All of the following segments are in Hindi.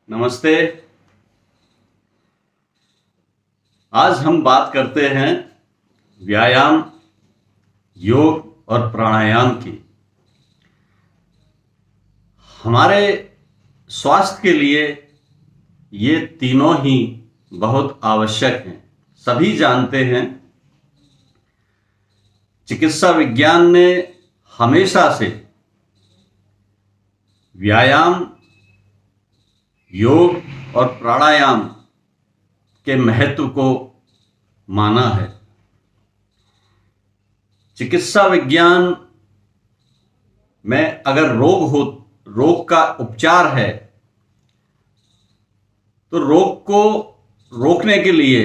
नमस्ते। आज हम बात करते हैं व्यायाम, योग और प्राणायाम की। हमारे स्वास्थ्य के लिए ये तीनों ही बहुत आवश्यक हैं। सभी जानते हैं, चिकित्सा विज्ञान ने हमेशा से व्यायाम, योग और प्राणायाम के महत्व को माना है। चिकित्सा विज्ञान में अगर रोग का उपचार है, तो रोग को रोकने के लिए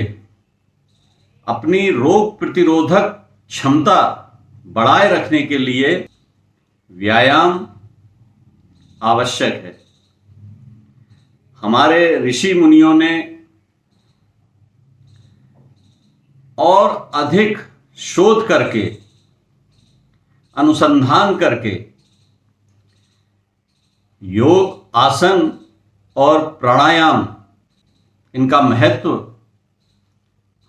अपनी रोग प्रतिरोधक क्षमता बढ़ाए रखने के लिए व्यायाम आवश्यक है। हमारे ऋषि मुनियों ने और अधिक शोध करके, अनुसंधान करके योग, आसन और प्राणायाम, इनका महत्व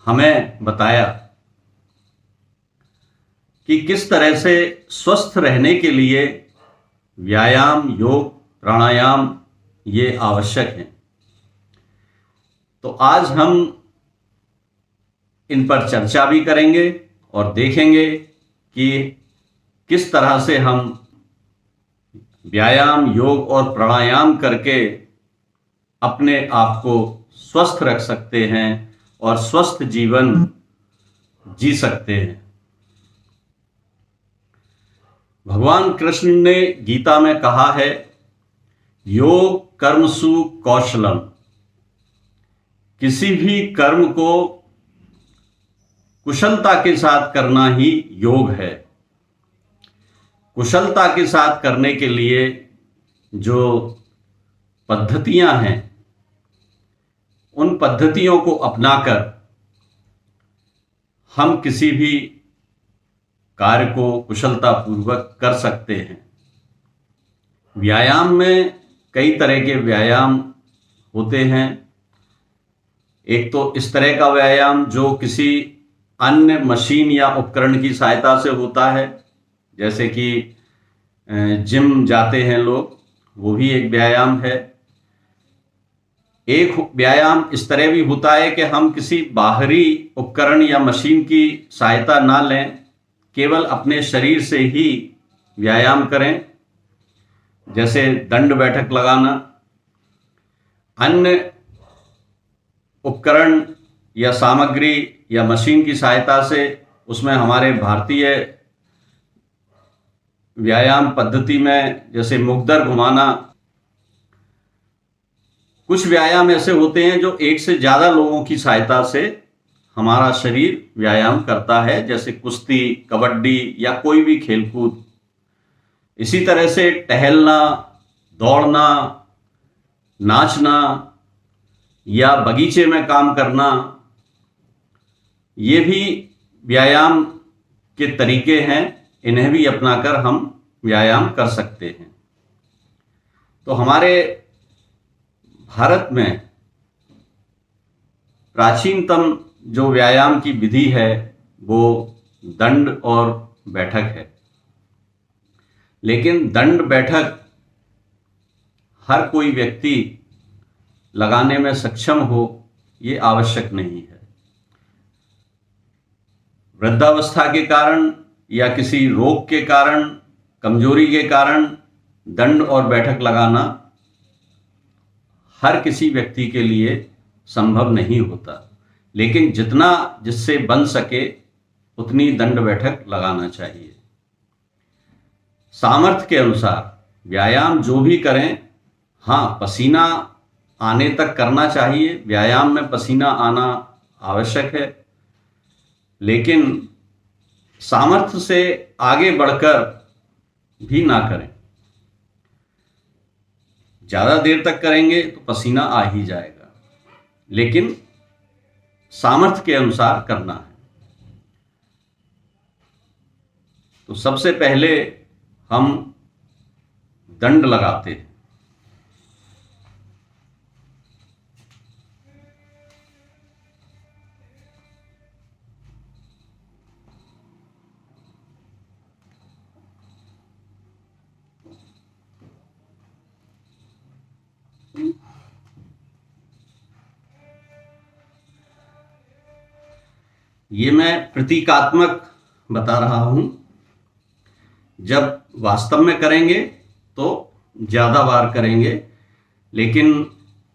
हमें बताया कि किस तरह से स्वस्थ रहने के लिए व्यायाम, योग, प्राणायाम ये आवश्यक हैं। तो आज हम इन पर चर्चा भी करेंगे और देखेंगे कि किस तरह से हम व्यायाम, योग और प्राणायाम करके अपने आप को स्वस्थ रख सकते हैं और स्वस्थ जीवन जी सकते हैं। भगवान कृष्ण ने गीता में कहा है, योग कर्मसु कौशलम। किसी भी कर्म को कुशलता के साथ करना ही योग है। कुशलता के साथ करने के लिए जो पद्धतियां हैं, उन पद्धतियों को अपनाकर हम किसी भी कार्य को कुशलतापूर्वक कर सकते हैं। व्यायाम में कई तरह के व्यायाम होते हैं। एक तो इस तरह का व्यायाम जो किसी अन्य मशीन या उपकरण की सहायता से होता है, जैसे कि जिम जाते हैं लोग, वो भी एक व्यायाम है। एक व्यायाम इस तरह भी होता है कि हम किसी बाहरी उपकरण या मशीन की सहायता ना लें, केवल अपने शरीर से ही व्यायाम करें, जैसे दंड बैठक लगाना। अन्य उपकरण या सामग्री या मशीन की सहायता से, उसमें हमारे भारतीय व्यायाम पद्धति में जैसे मुग्दर घुमाना। कुछ व्यायाम ऐसे होते हैं जो एक से ज़्यादा लोगों की सहायता से हमारा शरीर व्यायाम करता है, जैसे कुश्ती, कबड्डी या कोई भी खेलकूद। इसी तरह से टहलना, दौड़ना, नाचना या बगीचे में काम करना, ये भी व्यायाम के तरीके हैं। इन्हें भी अपनाकर हम व्यायाम कर सकते हैं। तो हमारे भारत में प्राचीनतम जो व्यायाम की विधि है वो दंड और बैठक है। लेकिन दंड बैठक हर कोई व्यक्ति लगाने में सक्षम हो, ये आवश्यक नहीं है। वृद्धावस्था के कारण या किसी रोग के कारण, कमजोरी के कारण दंड और बैठक लगाना हर किसी व्यक्ति के लिए संभव नहीं होता। लेकिन जितना जिससे बन सके उतनी दंड बैठक लगाना चाहिए। सामर्थ्य के अनुसार व्यायाम जो भी करें, हाँ, पसीना आने तक करना चाहिए। व्यायाम में पसीना आना आवश्यक है, लेकिन सामर्थ्य से आगे बढ़कर भी ना करें। ज़्यादा देर तक करेंगे तो पसीना आ ही जाएगा, लेकिन सामर्थ्य के अनुसार करना है। तो सबसे पहले हम दंड लगाते हैं। ये मैं प्रतीकात्मक बता रहा हूं। जब वास्तव में करेंगे तो ज़्यादा बार करेंगे, लेकिन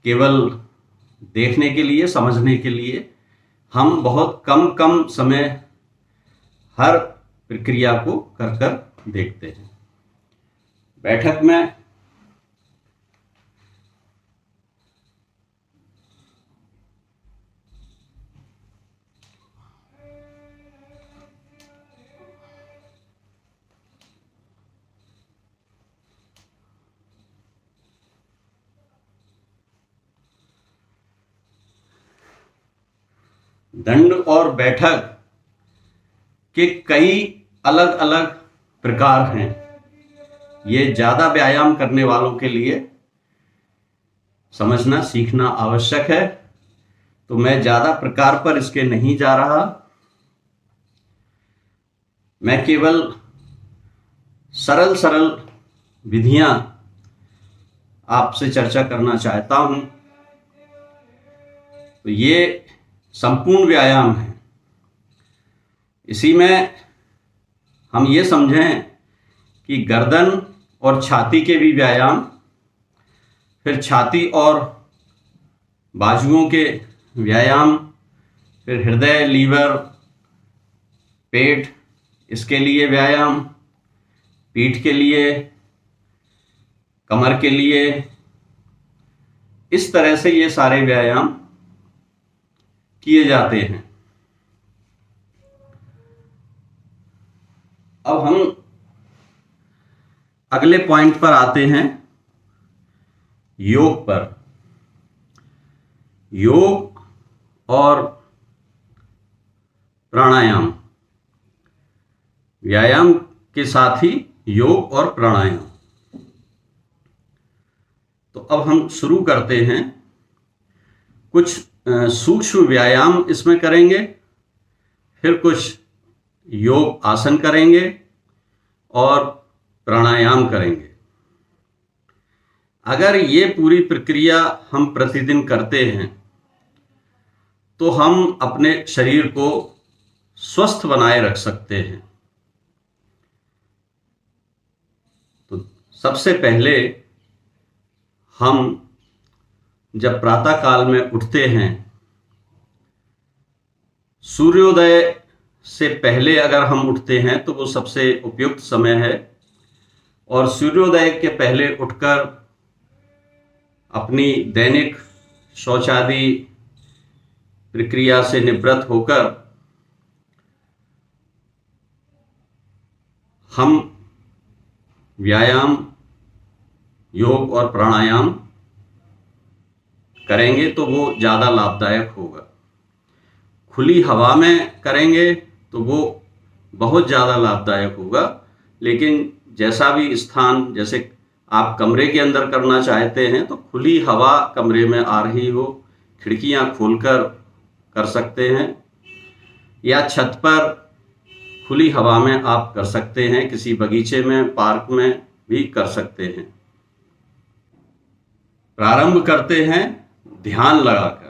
केवल देखने के लिए, समझने के लिए हम बहुत कम कम समय हर प्रक्रिया को कर कर देखते हैं। बैठक में दंड और बैठक के कई अलग अलग प्रकार हैं। ये ज़्यादा व्यायाम करने वालों के लिए समझना सीखना आवश्यक है, तो मैं ज़्यादा प्रकार पर इसके नहीं जा रहा। मैं केवल सरल सरल विधियां आपसे चर्चा करना चाहता हूं। तो ये संपूर्ण व्यायाम है। इसी में हम ये समझें कि गर्दन और छाती के भी व्यायाम, फिर छाती और बाजुओं के व्यायाम, फिर हृदय, लीवर, पेट, इसके लिए व्यायाम, पीठ के लिए, कमर के लिए, इस तरह से ये सारे व्यायाम किए जाते हैं। अब हम अगले पॉइंट पर आते हैं, योग पर। योग और प्राणायाम, व्यायाम के साथ ही योग और प्राणायाम। तो अब हम शुरू करते हैं। कुछ सूक्ष्म व्यायाम इसमें करेंगे, फिर कुछ योग आसन करेंगे और प्राणायाम करेंगे। अगर ये पूरी प्रक्रिया हम प्रतिदिन करते हैं तो हम अपने शरीर को स्वस्थ बनाए रख सकते हैं। तो सबसे पहले हम जब प्रातः काल में उठते हैं, सूर्योदय से पहले अगर हम उठते हैं तो वो सबसे उपयुक्त समय है। और सूर्योदय के पहले उठकर अपनी दैनिक शौचादि प्रक्रिया से निवृत्त होकर हम व्यायाम, योग और प्राणायाम करेंगे तो वो ज़्यादा लाभदायक होगा। खुली हवा में करेंगे तो वो बहुत ज़्यादा लाभदायक होगा, लेकिन जैसा भी स्थान, जैसे आप कमरे के अंदर करना चाहते हैं तो खुली हवा कमरे में आ रही हो, खिड़कियां खोलकर कर सकते हैं, या छत पर खुली हवा में आप कर सकते हैं, किसी बगीचे में, पार्क में भी कर सकते हैं। प्रारंभ करते हैं ध्यान लगाकर।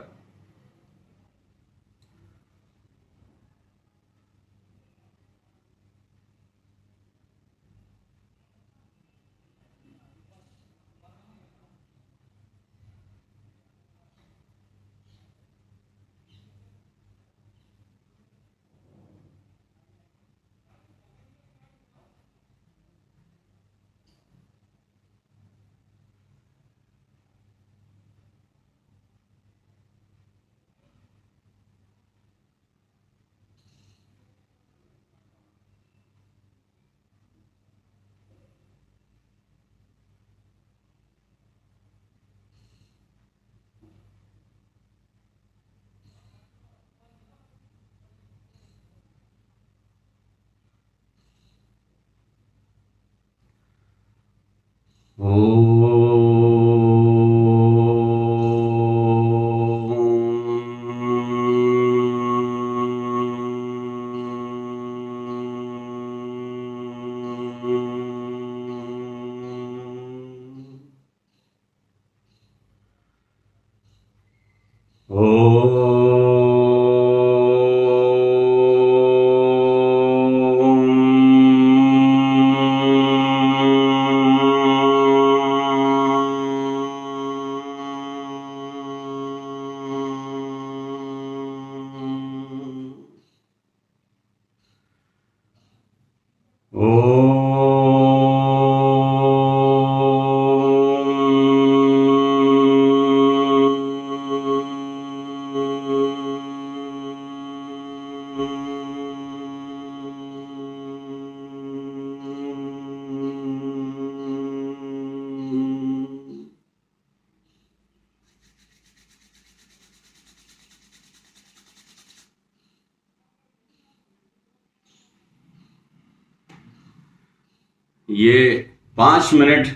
ये 5 मिनट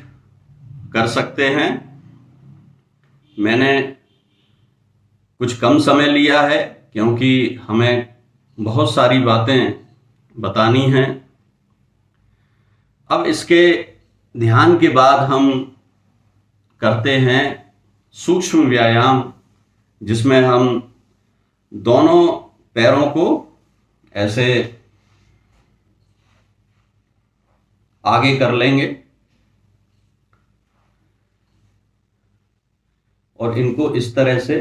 कर सकते हैं। मैंने कुछ कम समय लिया है क्योंकि हमें बहुत सारी बातें बतानी हैं। अब इसके ध्यान के बाद हम करते हैं सूक्ष्म व्यायाम, जिसमें हम दोनों पैरों को ऐसे आगे कर लेंगे और इनको इस तरह से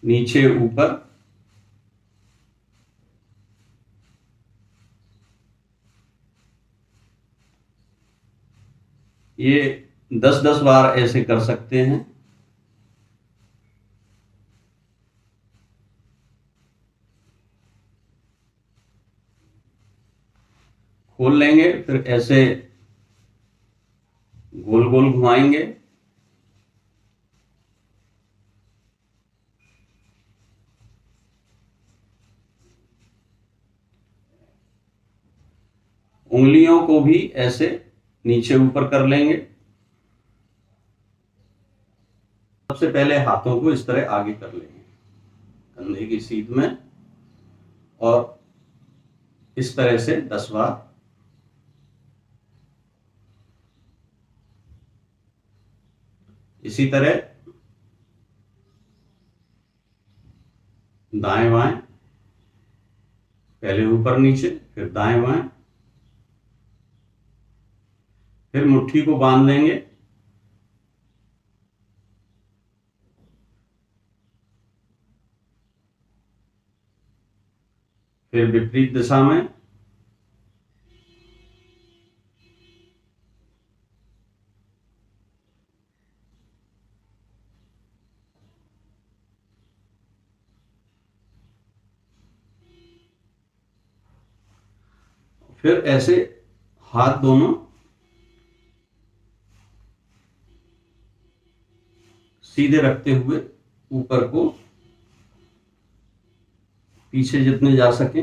नीचे ऊपर ये 10-10 बार ऐसे कर सकते हैं। खोल लेंगे, फिर ऐसे गोल गोल घुमाएंगे। उंगलियों को भी ऐसे नीचे ऊपर कर लेंगे। सबसे पहले हाथों को इस तरह आगे कर लेंगे कंधे की सीध में, और इस तरह से 10 बार। इसी तरह दाएं बाएं, पहले ऊपर नीचे, फिर दाएं बाएं, फिर मुट्ठी को बांध लेंगे। फिर विपरीत दिशा में, फिर ऐसे हाथ दोनों सीधे रखते हुए ऊपर को पीछे जितने जा सके।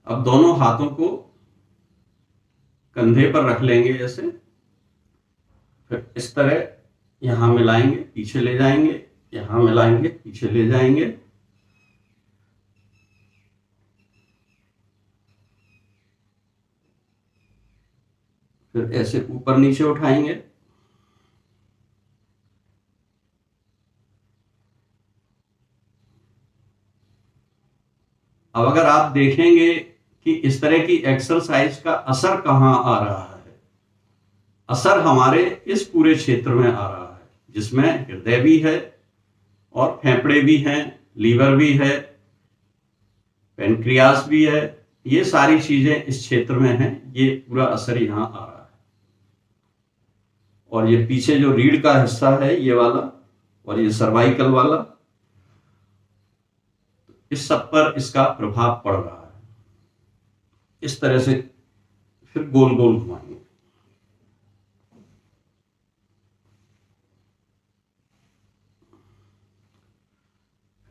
अब दोनों हाथों को कंधे पर रख लेंगे ऐसे, फिर इस तरह यहां मिलाएंगे, पीछे ले जाएंगे, यहां मिलाएंगे, पीछे ले जाएंगे। फिर ऐसे ऊपर नीचे उठाएंगे। अब अगर आप देखेंगे कि इस तरह की एक्सरसाइज का असर कहाँ आ रहा है, असर हमारे इस पूरे क्षेत्र में आ रहा है, जिसमें हृदय भी है और फेफड़े भी हैं, लीवर भी है, पेनक्रियास भी है। ये सारी चीजें इस क्षेत्र में हैं। ये पूरा असर यहाँ आ रहा है। और ये पीछे जो रीढ़ का हिस्सा है ये वाला, और ये सर्वाइकल वाला, इस सब पर इसका प्रभाव पड़ रहा है। इस तरह से फिर गोल गोल घुमाएंगे।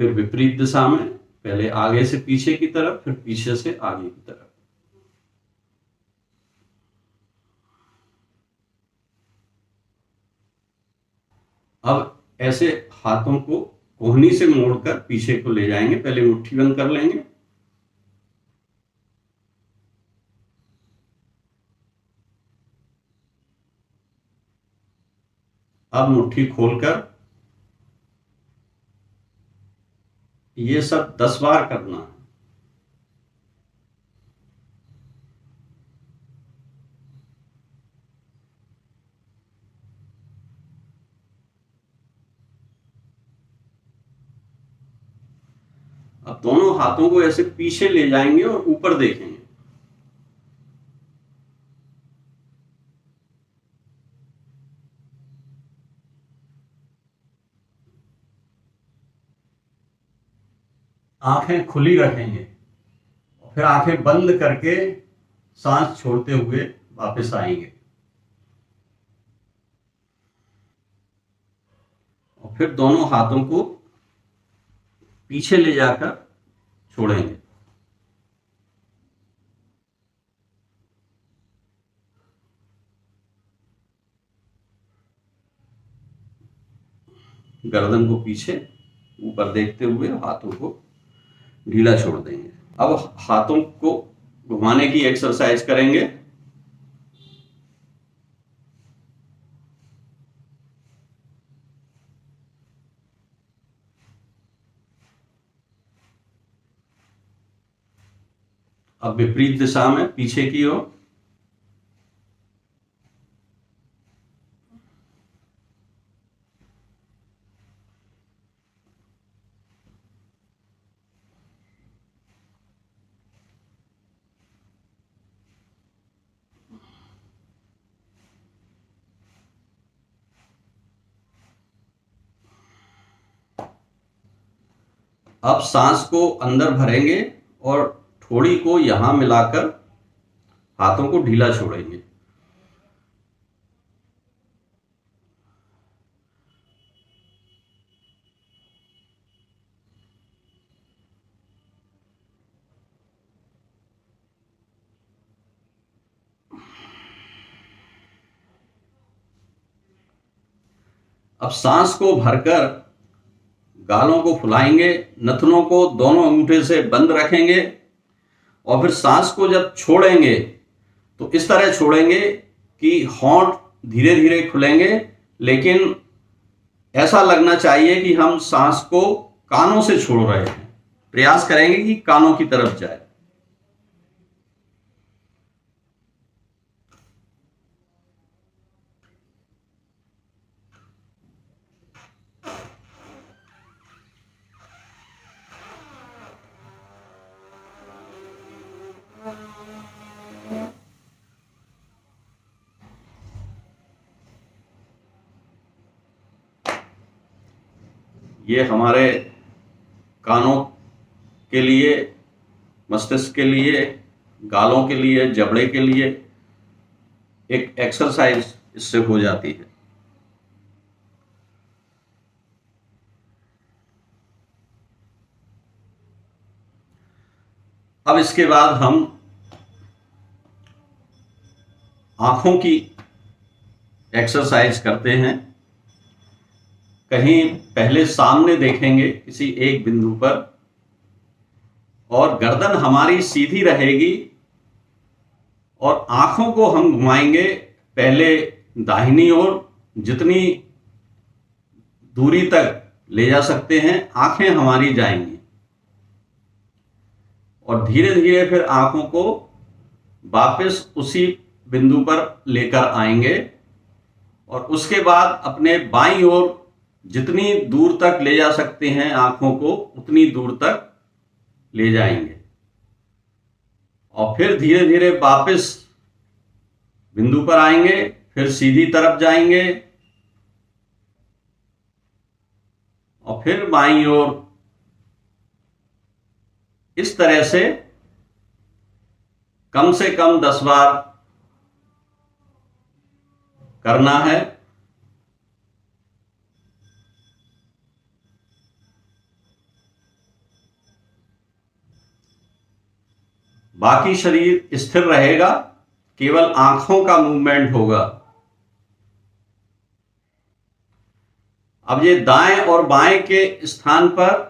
फिर विपरीत दिशा में, पहले आगे से पीछे की तरफ, फिर पीछे से आगे की तरफ। अब ऐसे हाथों को कोहनी से मोड़कर पीछे को ले जाएंगे। पहले मुट्ठी बंद कर लेंगे, अब मुट्ठी खोलकर ये सब 10 बार करना है। अब दोनों हाथों को ऐसे पीछे ले जाएंगे और ऊपर देखेंगे। आंखें खुली रखेंगे और फिर आंखें बंद करके सांस छोड़ते हुए वापस आएंगे। फिर दोनों हाथों को पीछे ले जाकर छोड़ेंगे। गर्दन को पीछे ऊपर देखते हुए हाथों को ढीला छोड़ देंगे। अब हाथों को घुमाने की एक्सरसाइज करेंगे। अब विपरीत दिशा में पीछे की ओर। अब सांस को अंदर भरेंगे और ठोड़ी को यहां मिलाकर हाथों को ढीला छोड़ेंगे। अब सांस को भरकर गालों को फुलाएंगे, नथनों को दोनों अंगूठे से बंद रखेंगे और फिर सांस को जब छोड़ेंगे तो इस तरह छोड़ेंगे कि होंठ धीरे धीरे खुलेंगे, लेकिन ऐसा लगना चाहिए कि हम सांस को कानों से छोड़ रहे हैं। प्रयास करेंगे कि कानों की तरफ जाए। ये हमारे कानों के लिए, मस्तिष्क के लिए, गालों के लिए, जबड़े के लिए एक एक्सरसाइज इससे हो जाती है। अब इसके बाद हम आंखों की एक्सरसाइज करते हैं। कहीं पहले सामने देखेंगे किसी एक बिंदु पर और गर्दन हमारी सीधी रहेगी और आंखों को हम घुमाएंगे पहले दाहिनी ओर, जितनी दूरी तक ले जा सकते हैं आंखें हमारी जाएंगी और धीरे धीरे फिर आंखों को वापस उसी बिंदु पर लेकर आएंगे और उसके बाद अपने बाईं ओर जितनी दूर तक ले जा सकते हैं आंखों को उतनी दूर तक ले जाएंगे और फिर धीरे धीरे वापस बिंदु पर आएंगे, फिर सीधी तरफ जाएंगे और फिर बाईं ओर। इस तरह से कम से कम 10 बार करना है। बाकी शरीर स्थिर रहेगा, केवल आंखों का मूवमेंट होगा। अब ये दाएं और बाएं के स्थान पर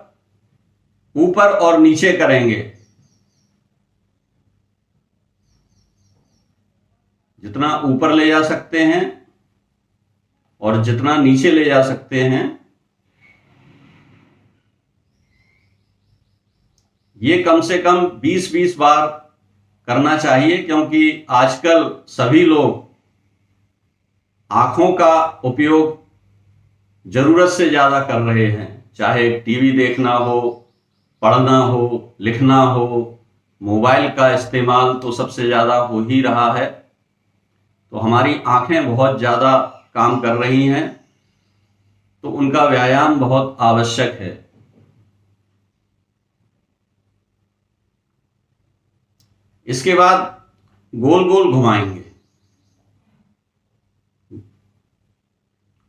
ऊपर और नीचे करेंगे। जितना ऊपर ले जा सकते हैं और जितना नीचे ले जा सकते हैं, ये कम से कम 20-20 बार करना चाहिए, क्योंकि आजकल सभी लोग आंखों का उपयोग जरूरत से ज्यादा कर रहे हैं। चाहे टीवी देखना हो, पढ़ना हो, लिखना हो, मोबाइल का इस्तेमाल तो सबसे ज्यादा हो ही रहा है। तो हमारी आंखें बहुत ज्यादा काम कर रही हैं, तो उनका व्यायाम बहुत आवश्यक है। इसके बाद गोल गोल घुमाएंगे,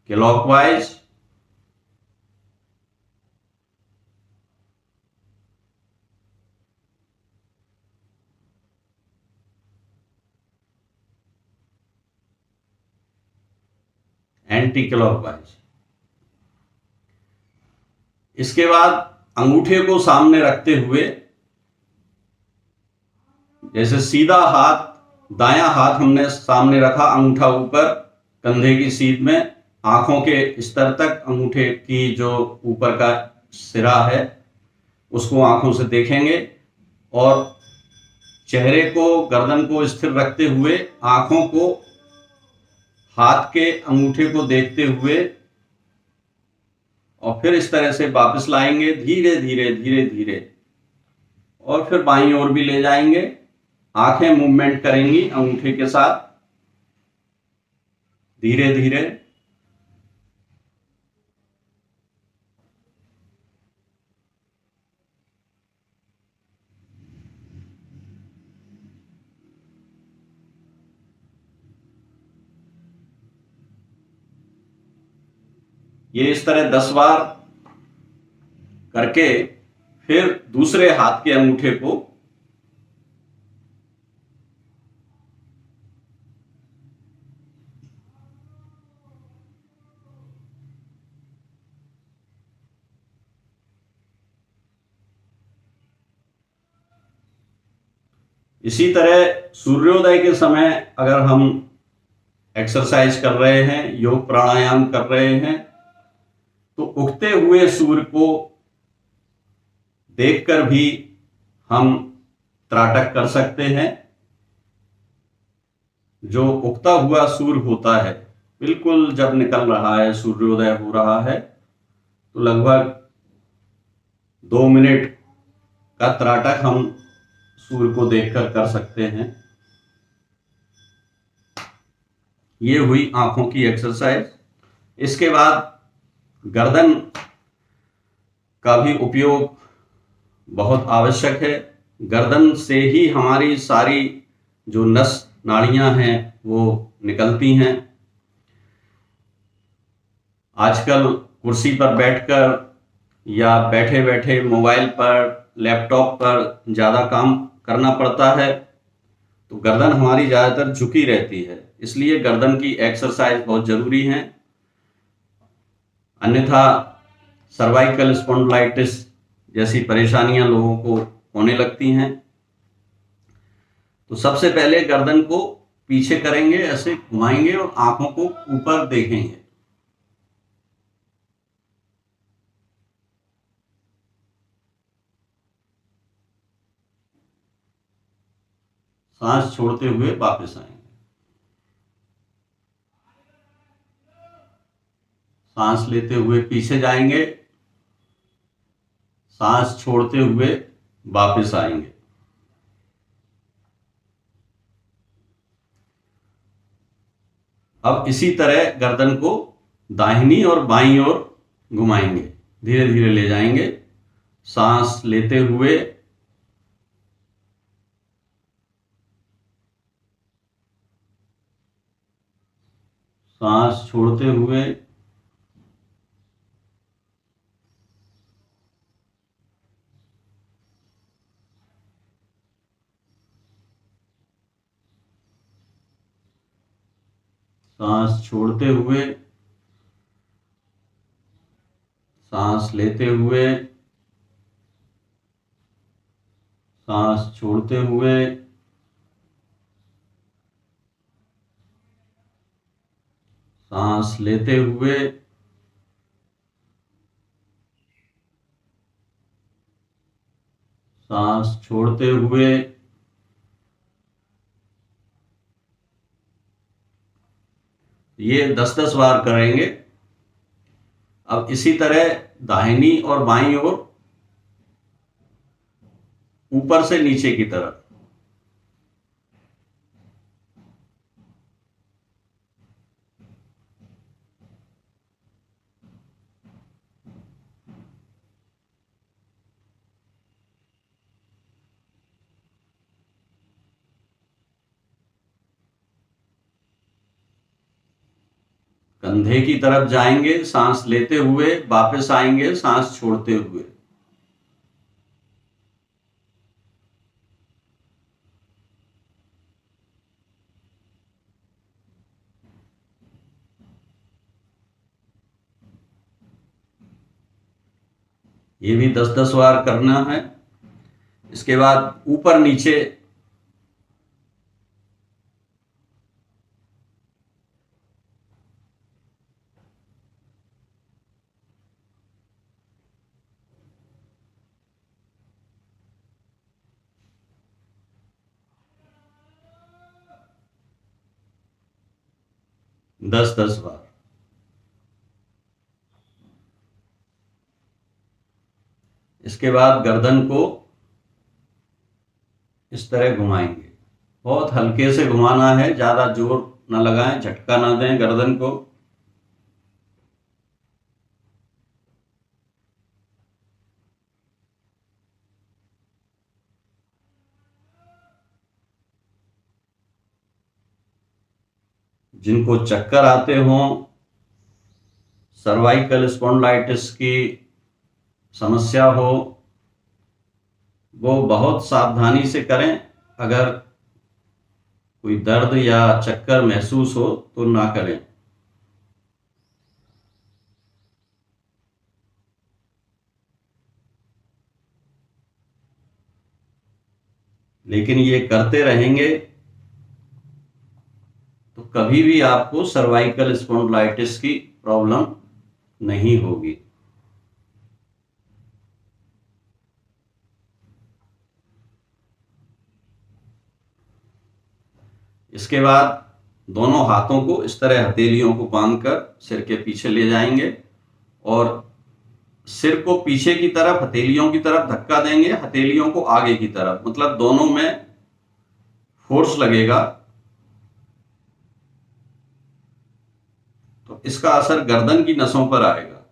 क्लॉकवाइज एंटी क्लॉकवाइज। इसके बाद अंगूठे को सामने रखते हुए, जैसे सीधा हाथ, दायां हाथ हमने सामने रखा, अंगूठा ऊपर कंधे की सीध में, आंखों के स्तर तक अंगूठे की जो ऊपर का सिरा है उसको आंखों से देखेंगे और चेहरे को, गर्दन को स्थिर रखते हुए आंखों को हाथ के अंगूठे को देखते हुए और फिर इस तरह से वापस लाएंगे धीरे धीरे धीरे धीरे, और फिर बाईं ओर भी ले जाएंगे। आंखें मूवमेंट करेंगी अंगूठे के साथ धीरे धीरे। ये इस तरह 10 बार करके फिर दूसरे हाथ के अंगूठे को इसी तरह सूर्योदय के समय अगर हम एक्सरसाइज कर रहे हैं, योग प्राणायाम कर रहे हैं, तो उगते हुए सूर्य को देखकर भी हम त्राटक कर सकते हैं। जो उगता हुआ सूर्य होता है, बिल्कुल जब निकल रहा है, सूर्योदय हो रहा है, तो लगभग 2 मिनट का त्राटक हम सूर्य को देखकर कर सकते हैं। ये हुई आंखों की एक्सरसाइज। इसके बाद गर्दन का भी उपयोग बहुत आवश्यक है। गर्दन से ही हमारी सारी जो नस नाड़ियां हैं वो निकलती हैं। आजकल कुर्सी पर बैठकर या बैठे बैठे मोबाइल पर, लैपटॉप पर ज़्यादा काम करना पड़ता है, तो गर्दन हमारी ज़्यादातर झुकी रहती है, इसलिए गर्दन की एक्सरसाइज बहुत ज़रूरी है। अन्यथा सर्वाइकल स्पॉन्डिलाइटिस जैसी परेशानियां लोगों को होने लगती हैं। तो सबसे पहले गर्दन को पीछे करेंगे, ऐसे घुमाएंगे और आंखों को ऊपर देखेंगे। सांस छोड़ते हुए वापस आएंगे। सांस लेते हुए पीछे जाएंगे, सांस छोड़ते हुए वापस आएंगे। अब इसी तरह गर्दन को दाहिनी और बाईं ओर घुमाएंगे, धीरे धीरे ले जाएंगे। सांस लेते हुए, सांस छोड़ते हुए, सांस छोड़ते हुए, सांस लेते हुए, सांस छोड़ते हुए, सांस लेते हुए, सांस छोड़ते हुए। ये 10-10 बार करेंगे। अब इसी तरह दाहिनी और बाईं ओर, ऊपर से नीचे की तरफ। कंधे की तरफ जाएंगे सांस लेते हुए, वापस आएंगे सांस छोड़ते हुए। ये भी 10-10 बार करना है। इसके बाद ऊपर नीचे 10-10 बार। इसके बाद गर्दन को इस तरह घुमाएंगे। बहुत हल्के से घुमाना है, ज़्यादा जोर ना लगाएं, झटका ना दें गर्दन को। जिनको चक्कर आते हों, सर्वाइकल स्पॉन्डिलाइटिस की समस्या हो, वो बहुत सावधानी से करें। अगर कोई दर्द या चक्कर महसूस हो तो ना करें। लेकिन ये करते रहेंगे तो कभी भी आपको सर्वाइकल स्पॉन्डिलाइटिस की प्रॉब्लम नहीं होगी। इसके बाद दोनों हाथों को इस तरह हथेलियों को बांधकर सिर के पीछे ले जाएंगे और सिर को पीछे की तरफ, हथेलियों की तरफ धक्का देंगे, हथेलियों को आगे की तरफ, मतलब दोनों में फोर्स लगेगा। तो इसका असर गर्दन की नसों पर आएगा।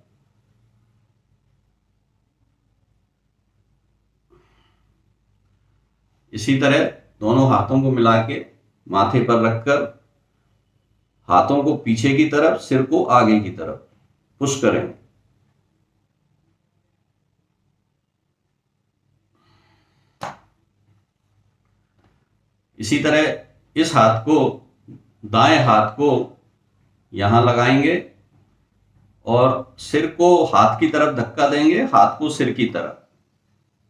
इसी तरह दोनों हाथों को मिला के माथे पर रखकर हाथों को पीछे की तरफ, सिर को आगे की तरफ पुश करें। इसी तरह इस हाथ को, दाएं हाथ को यहां लगाएंगे और सिर को हाथ की तरफ धक्का देंगे, हाथ को सिर की तरफ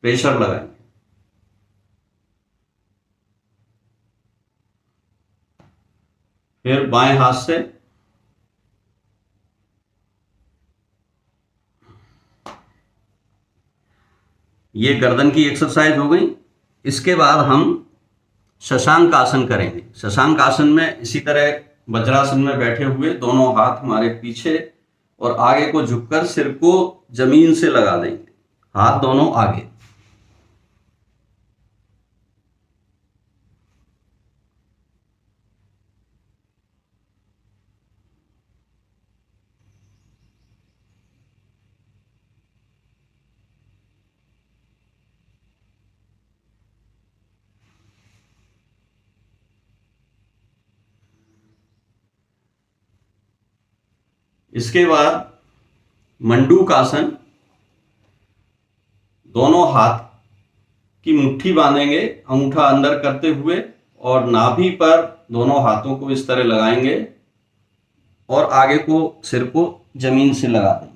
प्रेशर लगाएंगे। फिर बाएं हाथ से ये गर्दन की एक्सरसाइज हो गई। इसके बाद हम शशांक आसन करेंगे। शशांक आसन में इसी तरह वज्रासन में बैठे हुए दोनों हाथ हमारे पीछे और आगे को झुककर सिर को जमीन से लगा देंगे, हाथ दोनों आगे। इसके बाद मंडूक आसन, दोनों हाथ की मुट्ठी बांधेंगे अंगूठा अंदर करते हुए और नाभि पर दोनों हाथों को इस तरह लगाएंगे और आगे को, सिर को जमीन से लगा देंगे।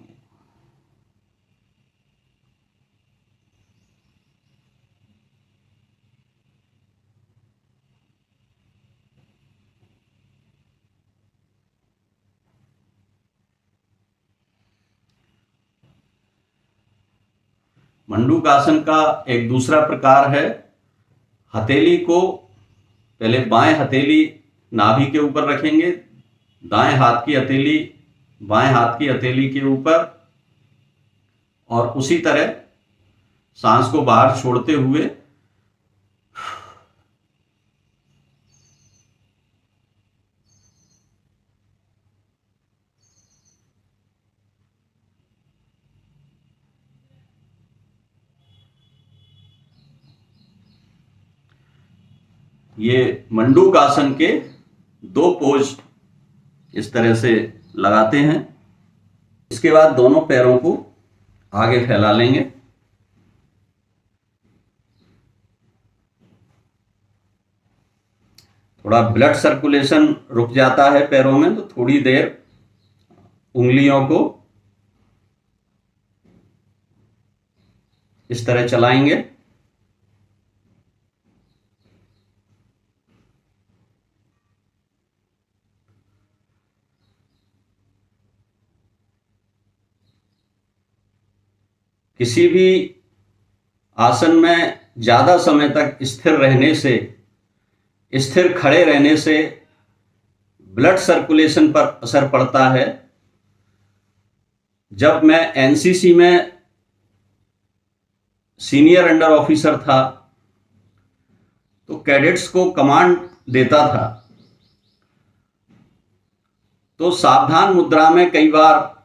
मंडूक आसन का एक दूसरा प्रकार है, हथेली को पहले बाएं हथेली नाभि के ऊपर रखेंगे, दाएं हाथ की हथेली बाएं हाथ की हथेली के ऊपर और उसी तरह सांस को बाहर छोड़ते हुए ये मंडूक आसन के 2 पोज इस तरह से लगाते हैं। इसके बाद दोनों पैरों को आगे फैला लेंगे। थोड़ा ब्लड सर्कुलेशन रुक जाता है पैरों में, तो थोड़ी देर उंगलियों को इस तरह चलाएंगे। किसी भी आसन में ज्यादा समय तक स्थिर रहने से, स्थिर खड़े रहने से ब्लड सर्कुलेशन पर असर पड़ता है। जब मैं एनसीसी में सीनियर अंडर ऑफिसर था तो कैडेट्स को कमांड देता था, तो सावधान मुद्रा में कई बार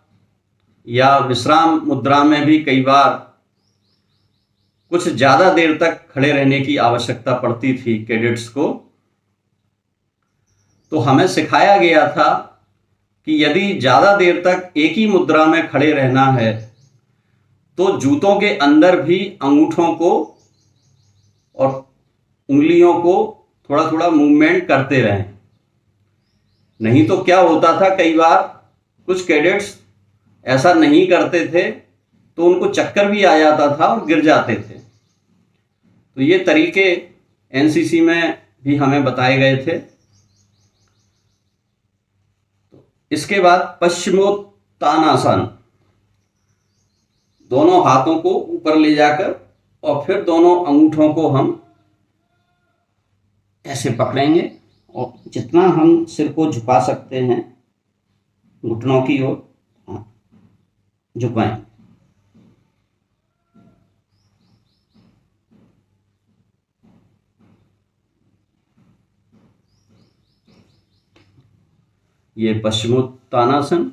या विश्राम मुद्रा में भी कई बार कुछ ज्यादा देर तक खड़े रहने की आवश्यकता पड़ती थी कैडेट्स को। तो हमें सिखाया गया था कि यदि ज्यादा देर तक एक ही मुद्रा में खड़े रहना है तो जूतों के अंदर भी अंगूठों को और उंगलियों को थोड़ा थोड़ा मूवमेंट करते रहें। नहीं तो क्या होता था, कई बार कुछ कैडेट्स ऐसा नहीं करते थे तो उनको चक्कर भी आ जाता था और गिर जाते थे। तो ये तरीके एनसीसी में भी हमें बताए गए थे। इसके बाद पश्चिमोत्तानासन, दोनों हाथों को ऊपर ले जाकर और फिर दोनों अंगूठों को हम ऐसे पकड़ेंगे और जितना हम सिर को झुका सकते हैं घुटनों की ओर झुकाएं। ये पश्चिमोत्तानासन।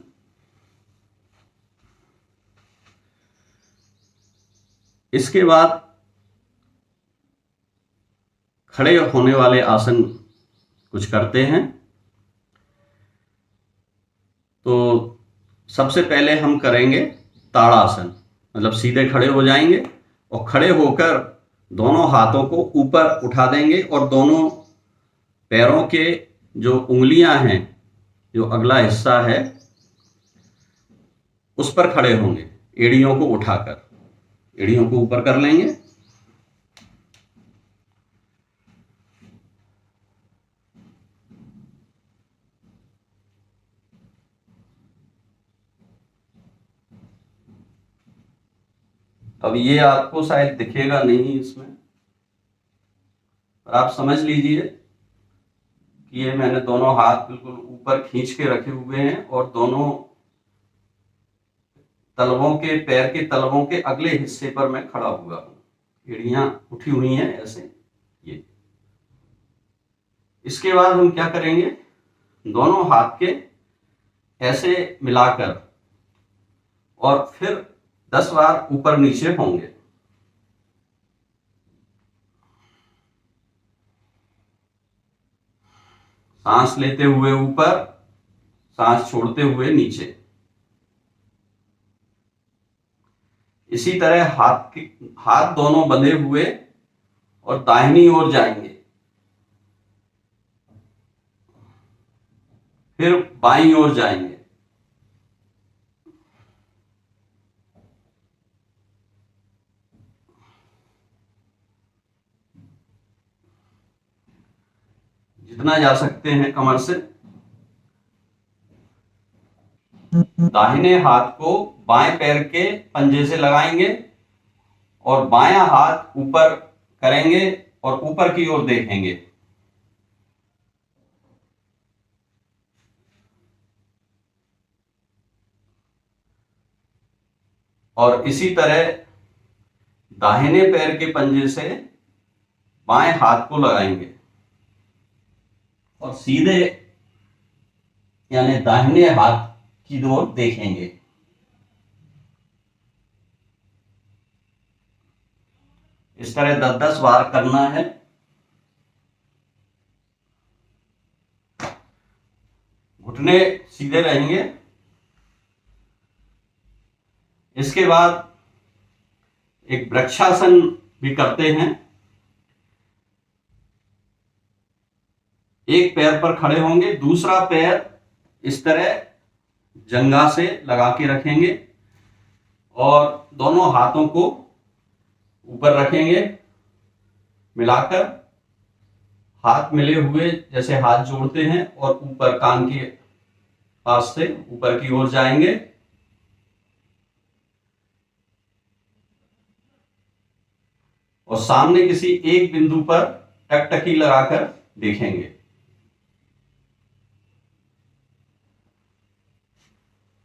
इसके बाद खड़े होने वाले आसन कुछ करते हैं। तो सबसे पहले हम करेंगे ताड़ासन, मतलब सीधे खड़े हो जाएंगे और खड़े होकर दोनों हाथों को ऊपर उठा देंगे और दोनों पैरों के जो उंगलियां हैं, जो अगला हिस्सा है, उस पर खड़े होंगे। एड़ियों को उठाकर एड़ियों को ऊपर कर लेंगे। अब ये आपको शायद दिखेगा नहीं इसमें, पर आप समझ लीजिए कि ये मैंने दोनों हाथ बिल्कुल ऊपर खींच के रखे हुए हैं और दोनों तलवों के, पैर के तलवों के अगले हिस्से पर मैं खड़ा हुआ हूं। एड़ियां उठी हुई हैं ऐसे। ये इसके बाद हम क्या करेंगे, दोनों हाथ के ऐसे मिलाकर और फिर 10 बार ऊपर नीचे होंगे। सांस लेते हुए ऊपर, सांस छोड़ते हुए नीचे। इसी तरह हाथ दोनों बंधे हुए और दाहिनी ओर जाएंगे, फिर बाईं ओर जाएंगे। जितना जा सकते हैं कमर से। दाहिने हाथ को बाएं पैर के पंजे से लगाएंगे और बायां हाथ ऊपर करेंगे और ऊपर की ओर देखेंगे। और इसी तरह दाहिने पैर के पंजे से बाएं हाथ को लगाएंगे और सीधे यानी दाहिने हाथ की ओर देखेंगे। इस तरह 10-10 बार करना है। घुटने सीधे रहेंगे। इसके बाद एक वृक्षासन भी करते हैं। एक पैर पर खड़े होंगे, दूसरा पैर इस तरह जंघा से लगा के रखेंगे और दोनों हाथों को ऊपर रखेंगे मिलाकर, हाथ मिले हुए जैसे हाथ जोड़ते हैं, और ऊपर कान के पास से ऊपर की ओर जाएंगे। और सामने किसी एक बिंदु पर टकटकी लगाकर देखेंगे।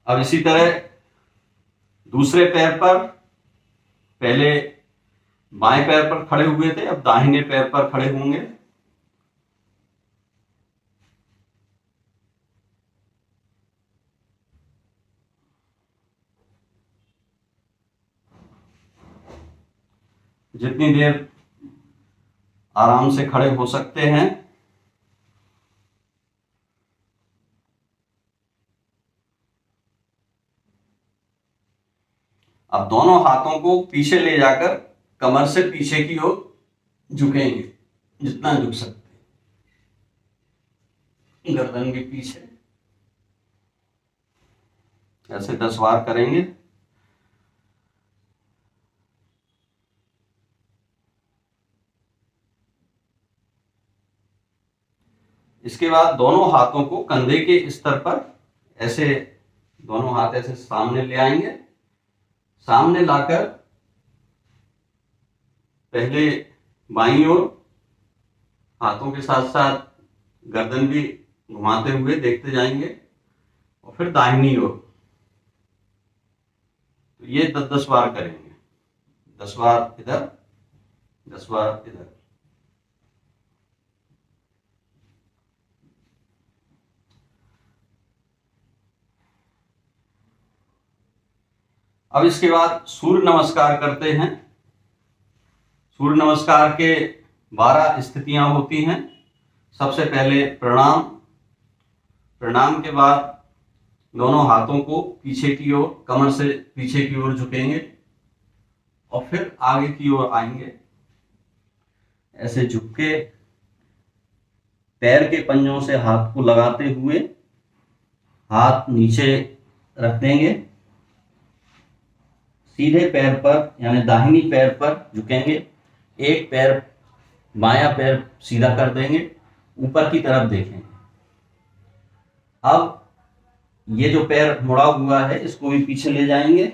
अब इसी तरह दूसरे पैर पर, पहले बाएं पैर पर खड़े हुए थे, अब दाहिने पैर पर खड़े होंगे। जितनी देर आराम से खड़े हो सकते हैं। अब दोनों हाथों को पीछे ले जाकर कमर से पीछे की ओर झुकेंगे, जितना झुक सकते, गर्दन के पीछे, ऐसे 10 बार करेंगे। इसके बाद दोनों हाथों को कंधे के स्तर पर ऐसे, दोनों हाथ ऐसे सामने ले आएंगे। सामने लाकर पहले बाईं ओर हाथों के साथ साथ गर्दन भी घुमाते हुए देखते जाएंगे, और फिर दाहिनी ओर। तो ये 10-10 बार करेंगे, 10 बार इधर, 10 बार इधर। अब इसके बाद सूर्य नमस्कार करते हैं। सूर्य नमस्कार के 12 स्थितियां होती हैं। सबसे पहले प्रणाम। प्रणाम के बाद दोनों हाथों को पीछे की ओर, कमर से पीछे की ओर झुकेंगे, और फिर आगे की ओर आएंगे। ऐसे झुक के पैर के पंजों से हाथ को लगाते हुए हाथ नीचे रख देंगे। सीधे पैर पर यानी दाहिनी पैर पर झुकेंगे। एक पैर, बायां पैर सीधा कर देंगे, ऊपर की तरफ देखेंगे। अब ये जो पैर मुड़ा हुआ है इसको भी पीछे ले जाएंगे।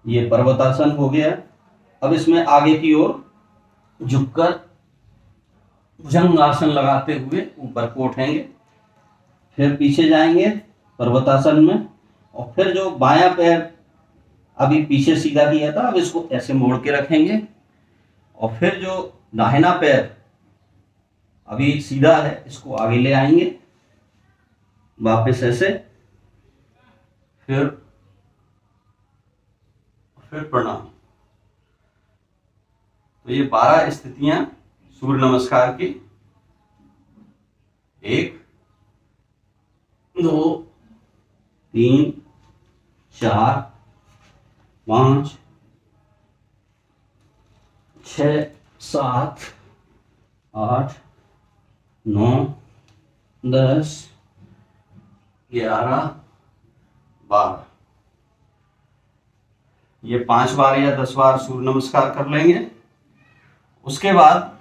ये पर्वतासन हो गया। अब इसमें आगे की ओर झुककर भुजंगासन लगाते हुए ऊपर को उठेंगे, फिर पीछे जाएंगे पर्वतासन में, और फिर जो बायां पैर अभी पीछे सीधा किया था, अब इसको ऐसे मोड़ के रखेंगे, और फिर जो दाहिना पैर अभी सीधा है इसको आगे ले आएंगे वापस ऐसे, फिर प्रणाम। तो ये 12 स्थितियां सूर्य नमस्कार की। 1, 2, 3, 4, 5, 6, 7, 8, 9, 10, 11, 12। ये 5 बार या 10 बार सूर्य नमस्कार कर लेंगे। उसके बाद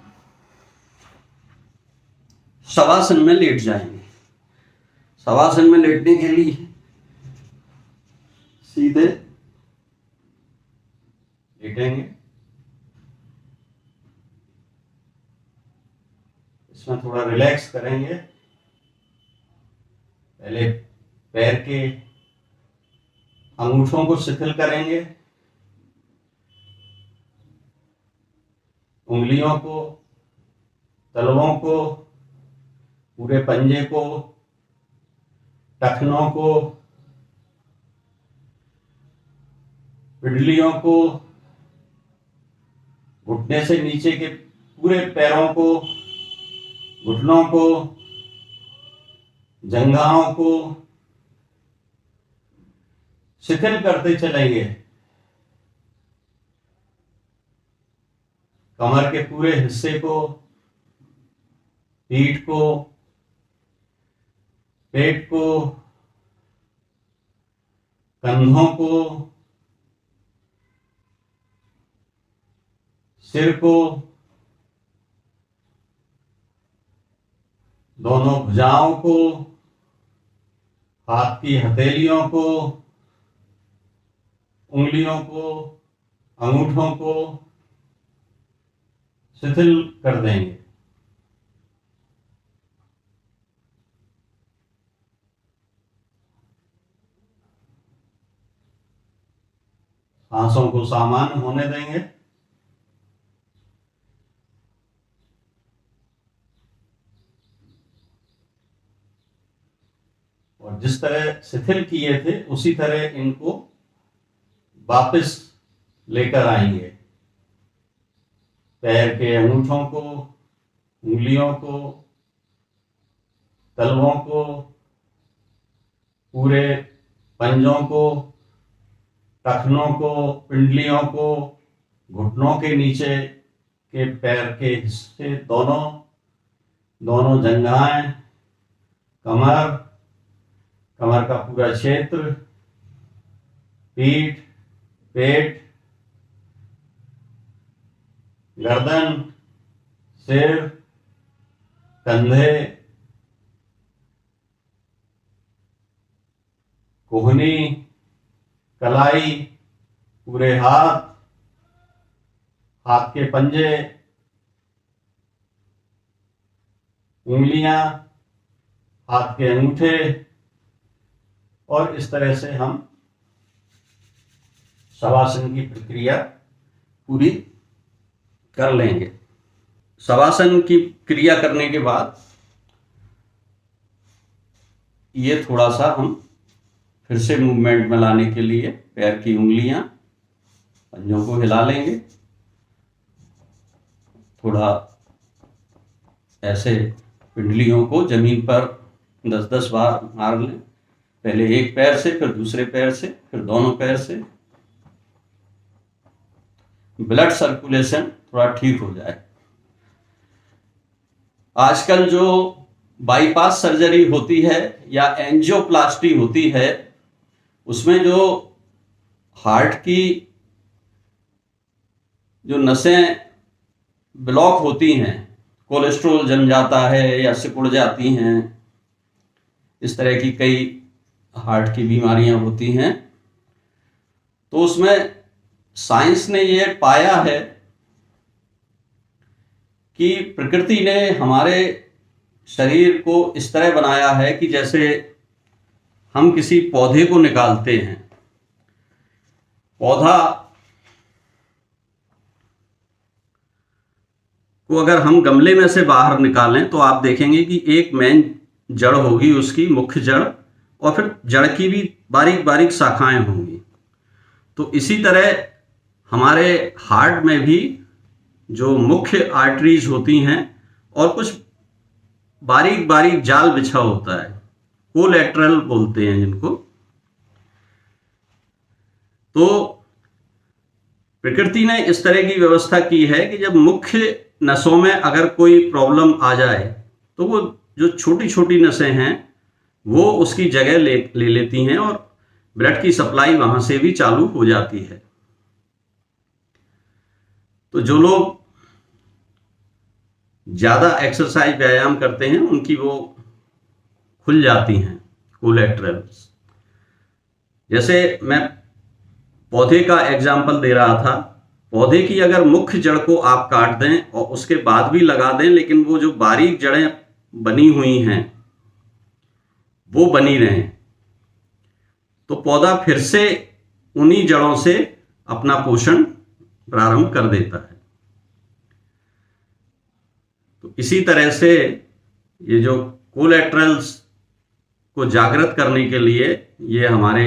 शवासन में लेट जाएंगे। शवासन में लेटने के लिए सीधे लेटेंगे। इसमें थोड़ा रिलैक्स करेंगे। पहले पैर के अंगूठों को शिथिल करेंगे, उंगलियों को, तलवों को, पूरे पंजे को, टखनों को, पिंडलियों को, घुटने से नीचे के पूरे पैरों को, घुटनों को, जंघाओं को शिथिल करते चलेंगे। कमर के पूरे हिस्से को, पीठ को, पेट को, कंधों को, सिर को, दोनों भुजाओं को, हाथ की हथेलियों को, उंगलियों को, अंगूठों को शिथिल कर देंगे। सांसों को सामान्य होने देंगे। और जिस तरह शिथिल किए थे उसी तरह इनको वापस लेकर आएंगे। पैर के अंगूठों को, उंगलियों को, तलवों को, पूरे पंजों को, टखनों को, पिंडलियों को, घुटनों के नीचे के पैर के हिस्से, दोनों जंघाएं, कमर का पूरा क्षेत्र, पीठ, पेट, गर्दन, सिर, कंधे, कोहनी, कलाई, पूरे हाथ के पंजे, उंगलियां, हाथ के अंगूठे, और इस तरह से हम शवासन की प्रक्रिया पूरी कर लेंगे। शवासन की क्रिया करने के बाद ये थोड़ा सा हम फिर से मूवमेंट में लाने के लिए पैर की उंगलियां पंजों को हिला लेंगे। थोड़ा ऐसे पिंडलियों को जमीन पर 10-10 बार मार लें। पहले एक पैर से, फिर दूसरे पैर से, फिर दोनों पैर से, ब्लड सर्कुलेशन थोड़ा ठीक हो जाए। आजकल जो बाईपास सर्जरी होती है या एंजियोप्लास्टी होती है, उसमें जो हार्ट की जो नसें ब्लॉक होती हैं, कोलेस्ट्रॉल जम जाता है या सिकुड़ जाती हैं, इस तरह की कई हार्ट की बीमारियां होती हैं, तो उसमें साइंस ने ये पाया है कि प्रकृति ने हमारे शरीर को इस तरह बनाया है कि जैसे हम किसी पौधे को निकालते हैं, पौधा को अगर हम गमले में से बाहर निकालें तो आप देखेंगे कि एक मेन जड़ होगी, उसकी मुख्य जड़, और फिर जड़ की भी बारीक बारीक शाखाएं होंगी। तो इसी तरह हमारे हार्ट में भी जो मुख्य आर्टरीज होती हैं और कुछ बारीक बारीक जाल बिछा होता है, कोलैटरल बोलते हैं जिनको। तो प्रकृति ने इस तरह की व्यवस्था की है कि जब मुख्य नसों में अगर कोई प्रॉब्लम आ जाए तो वो जो छोटी छोटी नसें हैं वो उसकी जगह ले लेती हैं और ब्लड की सप्लाई वहां से भी चालू हो जाती है। तो जो लोग ज्यादा एक्सरसाइज व्यायाम करते हैं उनकी वो खुल जाती हैं कोलैटरल्स। जैसे मैं पौधे का एग्जाम्पल दे रहा था, पौधे की अगर मुख्य जड़ को आप काट दें और उसके बाद भी लगा दें, लेकिन वो जो बारीक जड़ें बनी हुई हैं वो बनी रहें, तो पौधा फिर से उन्हीं जड़ों से अपना पोषण प्रारंभ कर देता है। तो इसी तरह से ये जो कोलैटरल्स को जागृत करने के लिए ये हमारे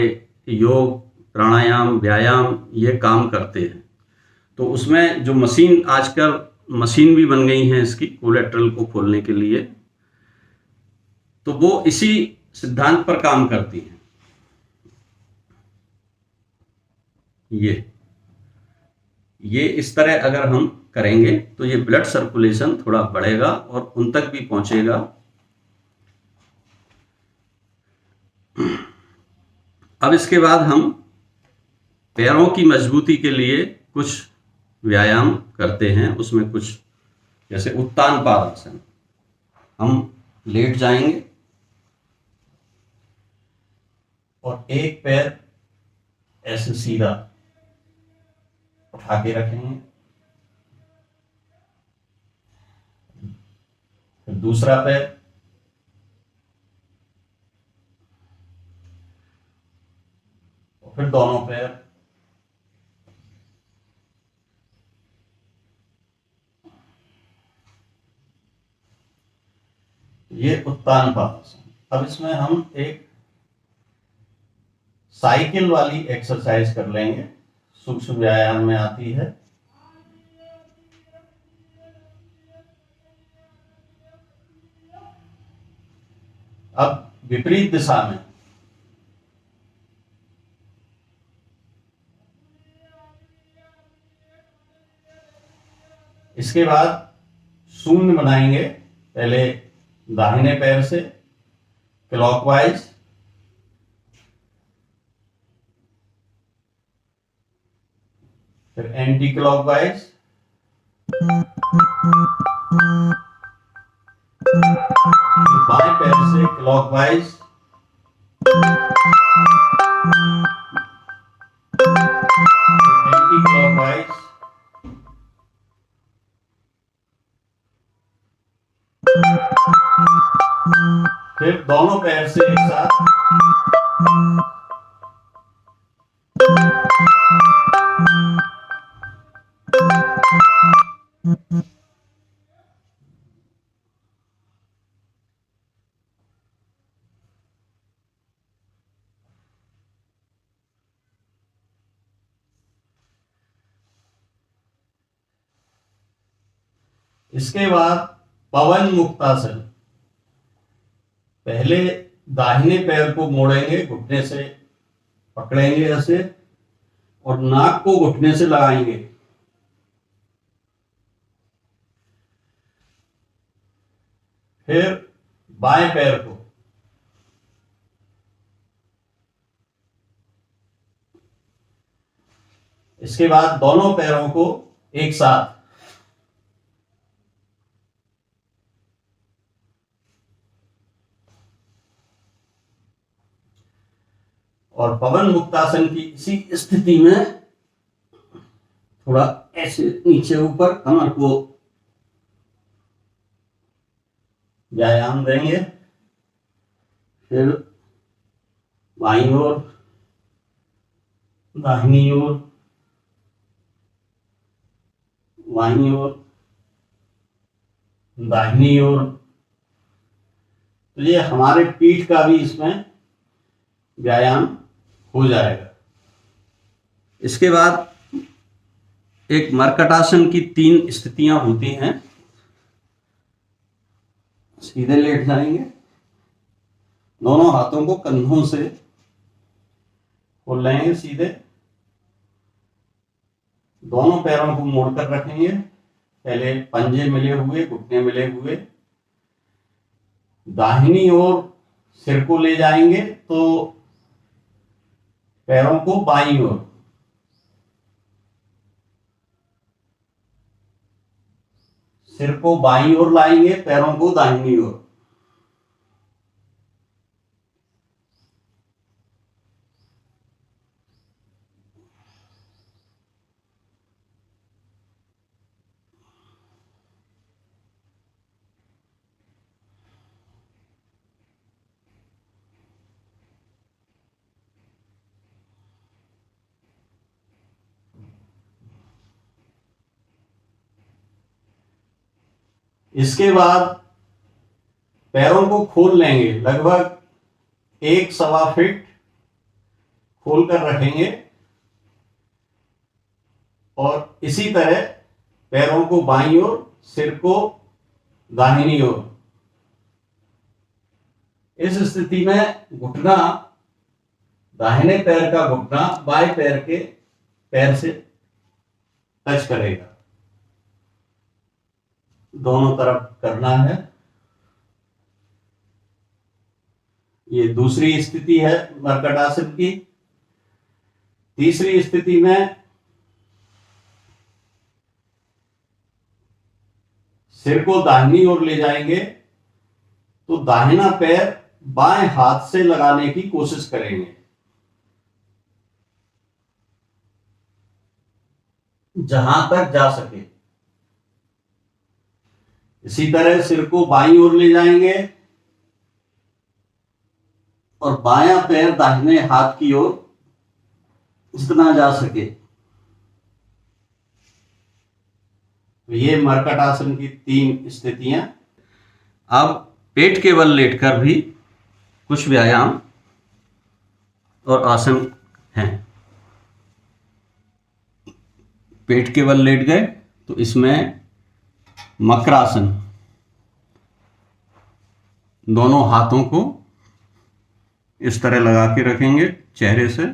योग, प्राणायाम, व्यायाम ये काम करते हैं। तो उसमें जो मशीन, आजकल मशीन भी बन गई हैं इसकी कोलैटरल को खोलने के लिए, तो वो इसी सिद्धांत पर काम करती हैं। ये इस तरह अगर हम करेंगे तो ये ब्लड सर्कुलेशन थोड़ा बढ़ेगा और उन तक भी पहुंचेगा। अब इसके बाद हम पैरों की मजबूती के लिए कुछ व्यायाम करते हैं उसमें कुछ, जैसे उत्तान पादासन, हम लेट जाएंगे और एक पैर ऐसे सीधा उठा के रखेंगे, फिर दूसरा पैर, और फिर दोनों पैर, ये उत्तान पादासन। अब इसमें हम एक साइकिल वाली एक्सरसाइज कर लेंगे, सूक्ष्म व्यायाम में आती है। अब विपरीत दिशा में इसके बाद शून्य बनाएंगे, पहले दाहिने पैर से क्लॉकवाइज, फिर एंटी क्लॉकवाइज, बाएं पैर से क्लॉकवाइज, एंटी क्लॉकवाइज, फिर दोनों पैर से एक साथ, इसके बाद पवन मुक्तासन। पहले दाहिने पैर को मोड़ेंगे, घुटने से पकड़ेंगे ऐसे और नाक को घुटने से लगाएंगे, फिर बाएं पैर को इसके बाद दोनों पैरों को एक साथ, और पवन मुक्तासन की इसी स्थिति में थोड़ा ऐसे नीचे ऊपर कमर को व्यायाम देंगे, फिर बाईं ओर, दाहिनी ओर, बाईं ओर, दाहिनी ओर। तो ये हमारे पीठ का भी इसमें व्यायाम हो जाएगा। इसके बाद एक मर्कटासन की 3 स्थितियां होती हैं। सीधे लेट जाएंगे, दोनों हाथों को कंधों से खोल लेंगे सीधे, दोनों पैरों को मोड़कर रखेंगे, पहले पंजे मिले हुए, घुटने मिले हुए, दाहिनी ओर सिर को ले जाएंगे तो पैरों को बाईं ओर, सिर को बाईं ओर लाएंगे, पैरों को दाहिनी ओर। इसके बाद पैरों को खोल लेंगे, लगभग 1-1.25 फीट खोल कर रखेंगे और इसी तरह पैरों को बाईं ओर, सिर को दाहिनी ओर। इस स्थिति में घुटना, दाहिने पैर का घुटना बाएं पैर के पैर से टच करेगा, दोनों तरफ करना है। ये दूसरी स्थिति है मर्कटासन की। तीसरी स्थिति में सिर को दाहिनी ओर ले जाएंगे तो दाहिना पैर बाएं हाथ से लगाने की कोशिश करेंगे, जहां तक जा सके। इसी तरह सिर को बाईं ओर ले जाएंगे और बायां पैर दाहिने हाथ की ओर जितना जा सके। तो ये मरकट आसन की 3 स्थितियां। अब पेट के बल लेटकर भी कुछ व्यायाम और आसन हैं। पेट के बल लेट गए तो इसमें मकरासन, दोनों हाथों को इस तरह लगा के रखेंगे चेहरे से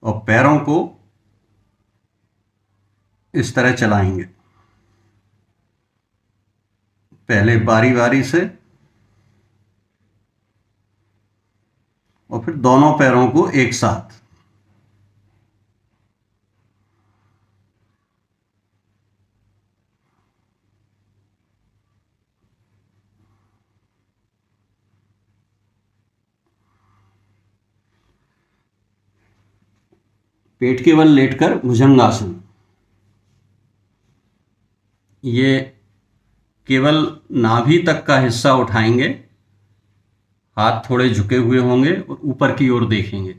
और पैरों को इस तरह चलाएंगे, पहले बारी बारी से और फिर दोनों पैरों को एक साथ। पेट के बल लेटकर भुजंगासन, ये केवल नाभि तक का हिस्सा उठाएंगे, हाथ थोड़े झुके हुए होंगे और ऊपर की ओर देखेंगे।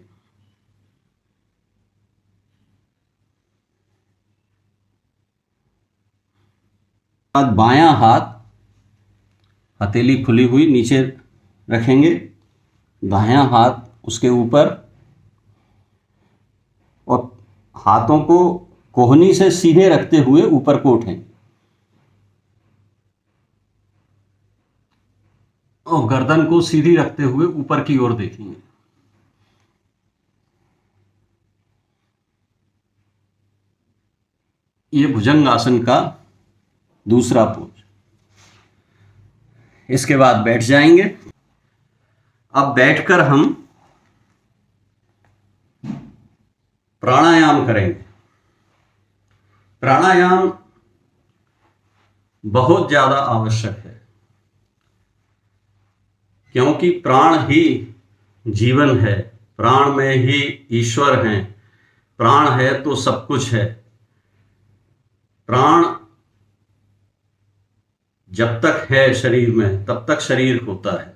बाद बायां हाथ हथेली खुली हुई नीचे रखेंगे, दायां हाथ उसके ऊपर और हाथों को कोहनी से सीधे रखते हुए ऊपर को उठें और गर्दन को सीधी रखते हुए ऊपर की ओर देखेंगे। ये भुजंगासन का दूसरा पोज। इसके बाद बैठ जाएंगे। अब बैठकर हम प्राणायाम करेंगे। प्राणायाम बहुत ज्यादा आवश्यक है, क्योंकि प्राण ही जीवन है, प्राण में ही ईश्वर हैं, प्राण है तो सब कुछ है। प्राण जब तक है शरीर में तब तक शरीर होता है,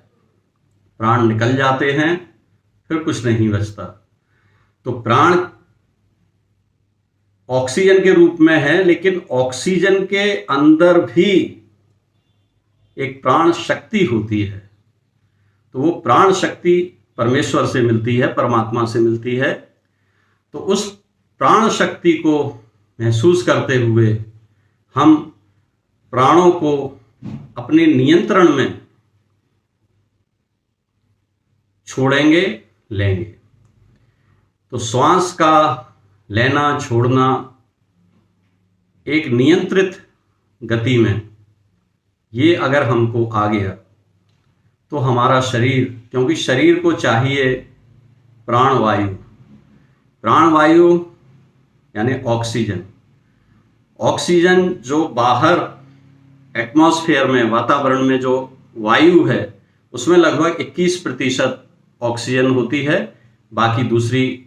प्राण निकल जाते हैं फिर कुछ नहीं बचता। तो प्राण ऑक्सीजन के रूप में है, लेकिन ऑक्सीजन के अंदर भी एक प्राण शक्ति होती है। तो वो प्राण शक्ति परमेश्वर से मिलती है, परमात्मा से मिलती है। तो उस प्राण शक्ति को महसूस करते हुए हम प्राणों को अपने नियंत्रण में छोड़ेंगे, लेंगे। तो श्वास का लेना छोड़ना एक नियंत्रित गति में, ये अगर हमको आ गया तो हमारा शरीर, क्योंकि शरीर को चाहिए प्राणवायु, प्राणवायु यानी ऑक्सीजन। ऑक्सीजन जो बाहर एटमॉस्फेयर में, वातावरण में जो वायु है उसमें लगभग 21% ऑक्सीजन होती है, बाकी दूसरी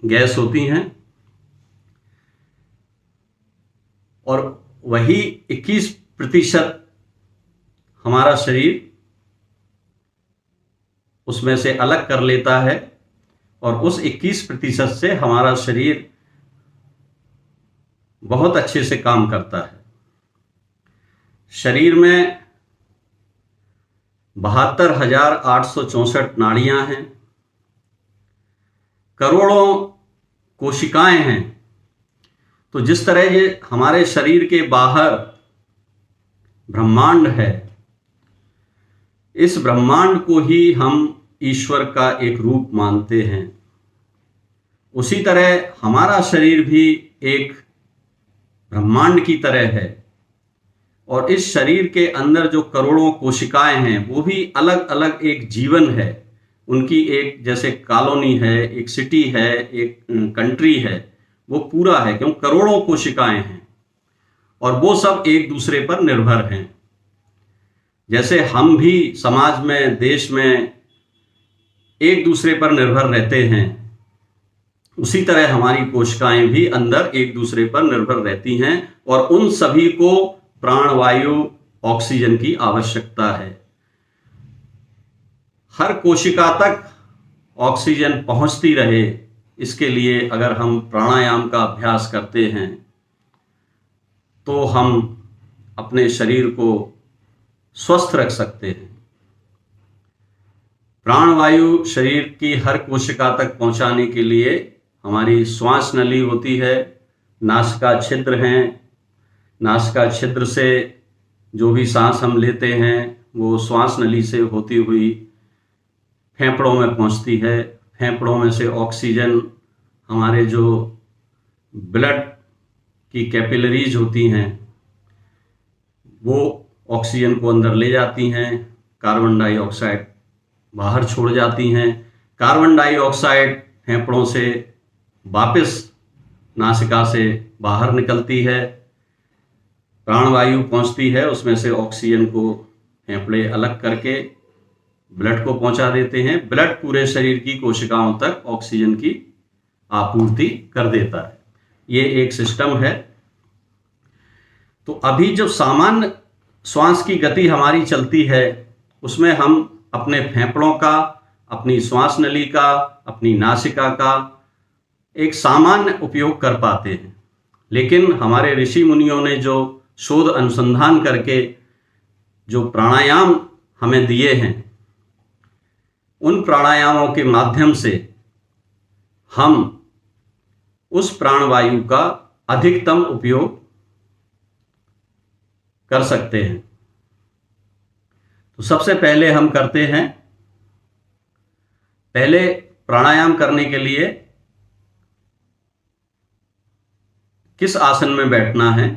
गैस होती हैं। और वही 21% हमारा शरीर उसमें से अलग कर लेता है और उस 21% से हमारा शरीर बहुत अच्छे से काम करता है। शरीर में 72,864 नाड़ियां हैं, करोड़ों कोशिकाएं हैं। तो जिस तरह ये हमारे शरीर के बाहर ब्रह्मांड है, इस ब्रह्मांड को ही हम ईश्वर का एक रूप मानते हैं। उसी तरह हमारा शरीर भी एक ब्रह्मांड की तरह है और इस शरीर के अंदर जो करोड़ों कोशिकाएं हैं वो भी अलग अलग एक जीवन है। उनकी एक जैसे कॉलोनी है, एक सिटी है, एक कंट्री है, वो पूरा है, क्यों करोड़ों कोशिकाएं हैं। और वो सब एक दूसरे पर निर्भर हैं। जैसे हम भी समाज में, देश में एक दूसरे पर निर्भर रहते हैं, उसी तरह हमारी कोशिकाएं भी अंदर एक दूसरे पर निर्भर रहती हैं और उन सभी को प्राणवायु, ऑक्सीजन की आवश्यकता है। हर कोशिका तक ऑक्सीजन पहुंचती रहे, इसके लिए अगर हम प्राणायाम का अभ्यास करते हैं तो हम अपने शरीर को स्वस्थ रख सकते हैं। प्राणवायु शरीर की हर कोशिका तक पहुंचाने के लिए हमारी श्वास नली होती है, नासिका छिद्र हैं। नासिका छिद्र से जो भी सांस हम लेते हैं वो श्वास नली से होती हुई फेफड़ों में पहुंचती है। फेफड़ों में से ऑक्सीजन हमारे जो ब्लड की कैपिलरीज होती हैं वो ऑक्सीजन को अंदर ले जाती हैं, कार्बन डाइऑक्साइड बाहर छोड़ जाती हैं। कार्बन डाइऑक्साइड फेफड़ों से वापस नासिका से बाहर निकलती है, प्राणवायु पहुंचती है, उसमें से ऑक्सीजन को फेफड़े अलग करके ब्लड को पहुंचा देते हैं। ब्लड पूरे शरीर की कोशिकाओं तक ऑक्सीजन की आपूर्ति कर देता है। ये एक सिस्टम है। तो अभी जो सामान्य श्वास की गति हमारी चलती है उसमें हम अपने फेफड़ों का, अपनी श्वास नली का, अपनी नासिका का एक सामान्य उपयोग कर पाते हैं। लेकिन हमारे ऋषि मुनियों ने जो शोध अनुसंधान करके जो प्राणायाम हमें दिए हैं, उन प्राणायामों के माध्यम से हम उस प्राणवायु का अधिकतम उपयोग कर सकते हैं। तो सबसे पहले हम करते हैं, पहले प्राणायाम करने के लिए किस आसन में बैठना है,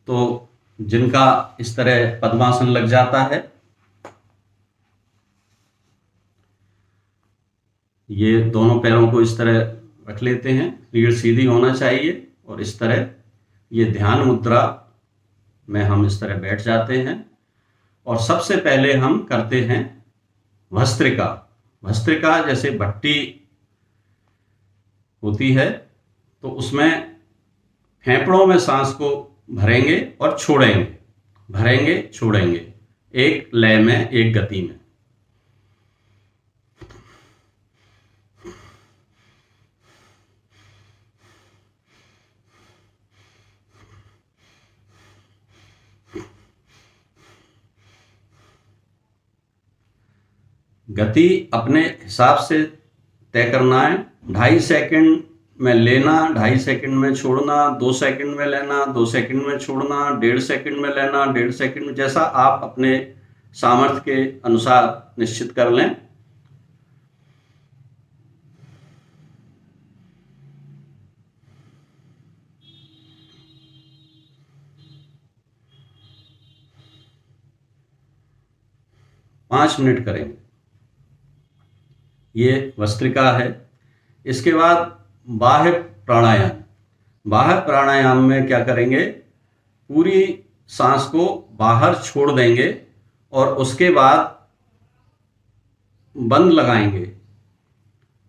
तो जिनका इस तरह पद्मासन लग जाता है, ये दोनों पैरों को इस तरह रख लेते हैं, रीढ़ सीधी होना चाहिए और इस तरह ये ध्यान मुद्रा में हम इस तरह बैठ जाते हैं। और सबसे पहले हम करते हैं भस्त्रिका। भस्त्रिका जैसे भट्टी होती है, तो उसमें फेफड़ों में सांस को भरेंगे और छोड़ेंगे, भरेंगे छोड़ेंगे, एक लय में, एक गति में। गति अपने हिसाब से तय करना है। 2.5 सेकंड में लेना, 2.5 सेकंड में छोड़ना, 2 सेकंड में लेना, 2 सेकंड में छोड़ना, 1.5 सेकंड में लेना, 1.5 सेकंड में, जैसा आप अपने सामर्थ्य के अनुसार निश्चित कर लें। पाँच मिनट करेंगे। ये भस्त्रिका है। इसके बाद बाह्य प्राणायाम। बाह्य प्राणायाम में क्या करेंगे, पूरी सांस को बाहर छोड़ देंगे और उसके बाद बंद लगाएंगे।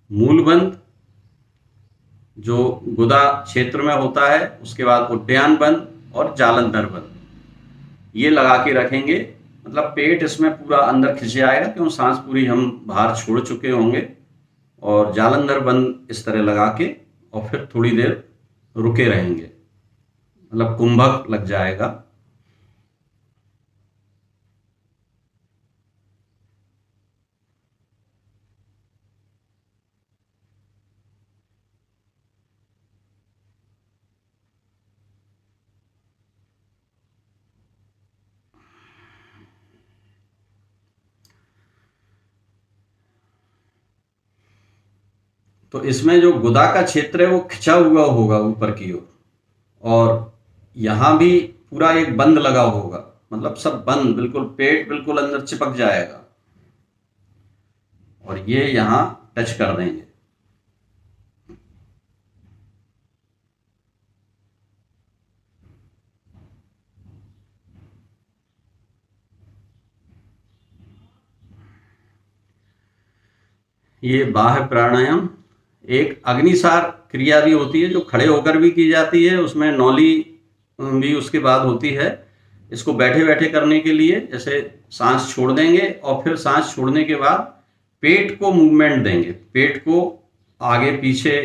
मूल बंद जो गुदा क्षेत्र में होता है, उसके बाद उड्डयन बंद और जालंधर बंद, ये लगा के रखेंगे। मतलब पेट इसमें पूरा अंदर खिंच जाएगा क्यों, सांस पूरी हम बाहर छोड़ चुके होंगे। और जालंधर बंद इस तरह लगा के और फिर थोड़ी देर रुके रहेंगे, मतलब कुंभक लग जाएगा। तो इसमें जो गुदा का क्षेत्र है वो खिंचा हुआ होगा ऊपर की ओर, और यहाँ भी पूरा एक बंद लगा होगा, मतलब सब बंद, बिल्कुल पेट बिल्कुल अंदर चिपक जाएगा और ये यहाँ टच कर देंगे। ये बाह्य प्राणायाम। एक अग्निसार क्रिया भी होती है जो खड़े होकर भी की जाती है, उसमें नौली भी उसके बाद होती है। इसको बैठे बैठे करने के लिए जैसे सांस छोड़ देंगे और फिर सांस छोड़ने के बाद पेट को मूवमेंट देंगे, पेट को आगे पीछे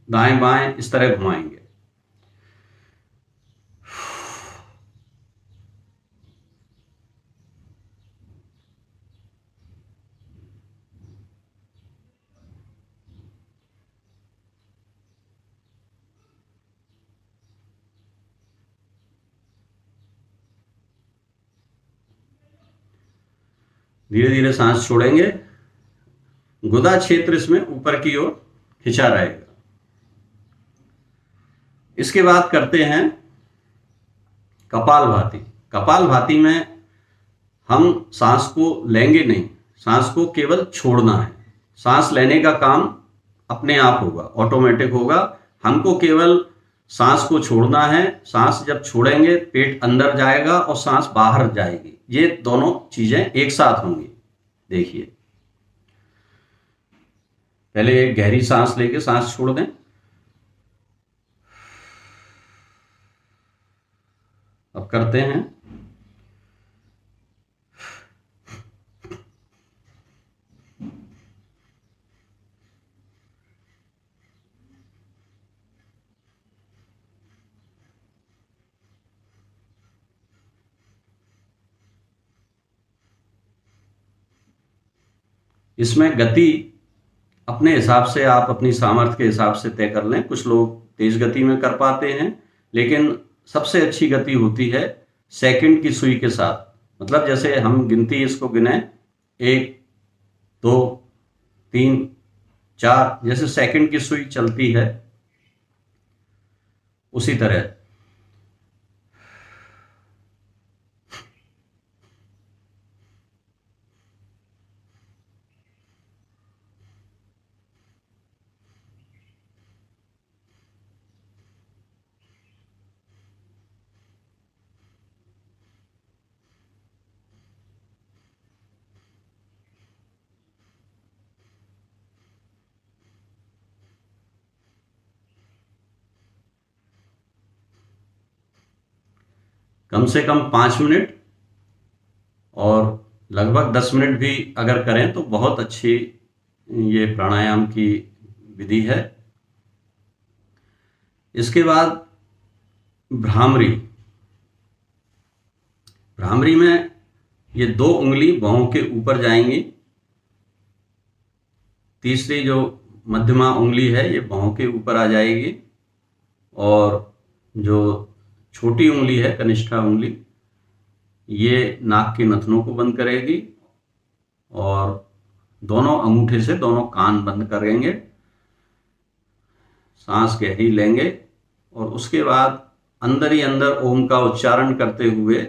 दाएं बाएं इस तरह घुमाएंगे। धीरे धीरे सांस छोड़ेंगे, गुदा क्षेत्र इसमें ऊपर की ओर खिंचा रहेगा। इसके बाद करते हैं कपालभाति। कपालभाति में हम सांस को लेंगे नहीं, सांस को केवल छोड़ना है। सांस लेने का काम अपने आप होगा, ऑटोमेटिक होगा। हमको केवल सांस को छोड़ना है। सांस जब छोड़ेंगे पेट अंदर जाएगा और सांस बाहर जाएगी, ये दोनों चीजें एक साथ होंगी। देखिए, पहले एक गहरी सांस लेके सांस छोड़ दें। अब करते हैं इसमें गति अपने हिसाब से, आप अपनी सामर्थ्य के हिसाब से तय कर लें। कुछ लोग तेज गति में कर पाते हैं, लेकिन सबसे अच्छी गति होती है सेकंड की सुई के साथ। मतलब जैसे हम गिनती इसको गिने 1 2 3 4, जैसे सेकंड की सुई चलती है उसी तरह। कम से कम 5 मिनट और लगभग 10 मिनट भी अगर करें तो बहुत अच्छी ये प्राणायाम की विधि है। इसके बाद भ्रामरी। भ्रामरी में ये 2 उंगली बाहों के ऊपर जाएंगी, तीसरी जो मध्यमा उंगली है ये बाहों के ऊपर आ जाएगी, और जो छोटी उंगली है कनिष्ठा उंगली ये नाक के नथनों को बंद करेगी, और दोनों अंगूठे से दोनों कान बंद करेंगे। सांस गहरी लेंगे और उसके बाद अंदर ही अंदर ओम का उच्चारण करते हुए,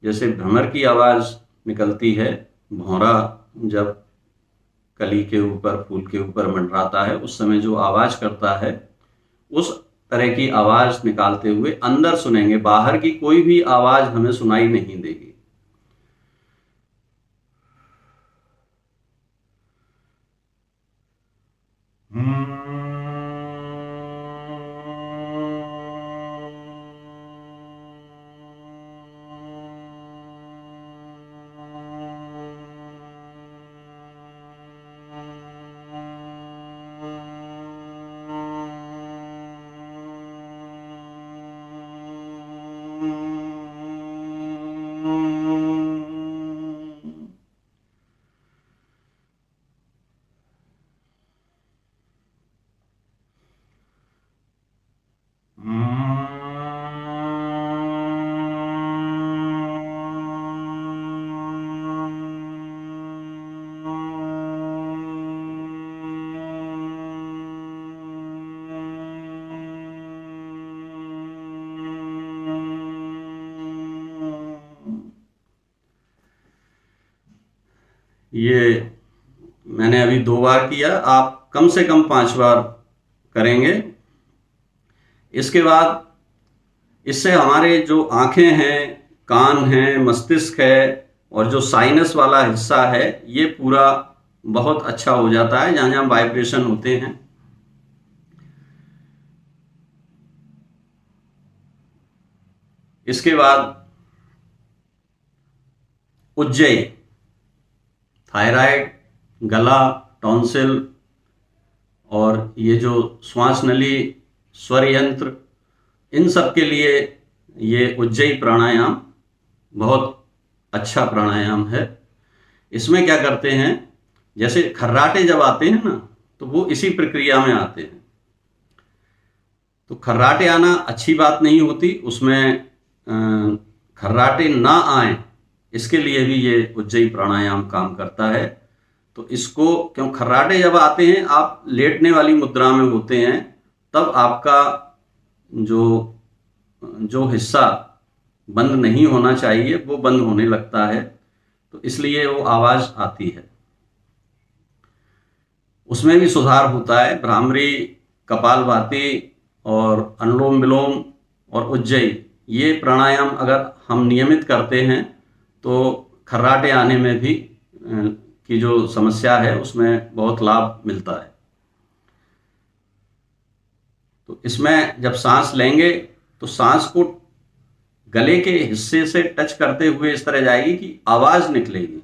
जैसे भ्रमर की आवाज निकलती है, भौरा जब कली के ऊपर, फूल के ऊपर मंडराता है उस समय जो आवाज करता है, उस तरह की आवाज निकालते हुए अंदर सुनेंगे। बाहर की कोई भी आवाज हमें सुनाई नहीं देगी। ये मैंने अभी 2 बार किया, आप कम से कम 5 बार करेंगे। इसके बाद इससे हमारे जो आंखें हैं, कान हैं, मस्तिष्क है और जो साइनस वाला हिस्सा है ये पूरा बहुत अच्छा हो जाता है जहाँ जहाँ वाइब्रेशन होते हैं। इसके बाद उज्जयी, थायराइड, गला, टॉन्सिल और ये जो श्वास नली, स्वर यंत्र, इन सब के लिए ये उज्जयी प्राणायाम बहुत अच्छा प्राणायाम है। इसमें क्या करते हैं, जैसे खर्राटे जब आते हैं ना, तो वो इसी प्रक्रिया में आते हैं। तो खर्राटे आना अच्छी बात नहीं होती, उसमें खर्राटे ना आए इसके लिए भी ये उज्जयी प्राणायाम काम करता है। तो इसको, क्यों खर्राटे जब आते हैं, आप लेटने वाली मुद्रा में होते हैं, तब आपका जो जो हिस्सा बंद नहीं होना चाहिए वो बंद होने लगता है, तो इसलिए वो आवाज आती है। उसमें भी सुधार होता है। भ्रामरी, कपालभाति और अनुलोम विलोम और उज्जयी, ये प्राणायाम अगर हम नियमित करते हैं तो खर्राटे आने में भी की जो समस्या है उसमें बहुत लाभ मिलता है। तो इसमें जब सांस लेंगे तो सांस को गले के हिस्से से टच करते हुए इस तरह जाएगी कि आवाज निकलेगी।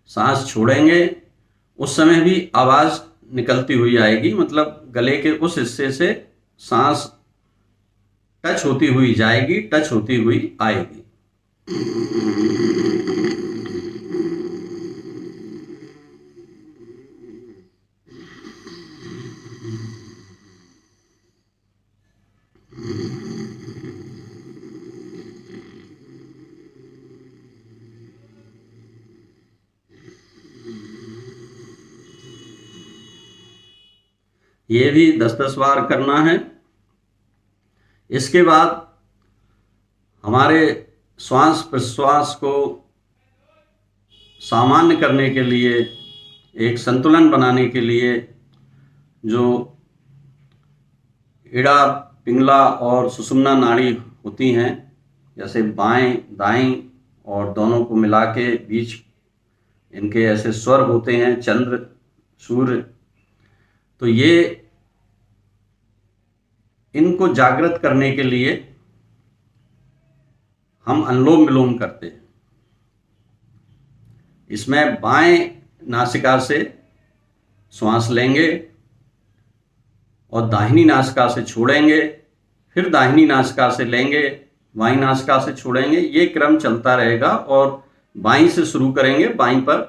सांस छोड़ेंगे उस समय भी आवाज निकलती हुई आएगी, मतलब गले के उस हिस्से से सांस टच होती हुई जाएगी, टच होती हुई आएगी। ये भी 10-10 बार करना है। इसके बाद हमारे श्वास प्रश्वास को सामान्य करने के लिए, एक संतुलन बनाने के लिए, जो इड़ा, पिंगला और सुषुम्ना नाड़ी होती हैं, जैसे बाएं दाएं और दोनों को मिला के बीच इनके ऐसे स्वर होते हैं, चंद्र, सूर्य, तो ये इनको जागृत करने के लिए हम अनुलोम विलोम करते हैं। इसमें बाएं नासिका से श्वास लेंगे और दाहिनी नासिका से छोड़ेंगे, फिर दाहिनी नासिका से लेंगे, बाईं नासिका से छोड़ेंगे। ये क्रम चलता रहेगा और बाईं से शुरू करेंगे, बाईं पर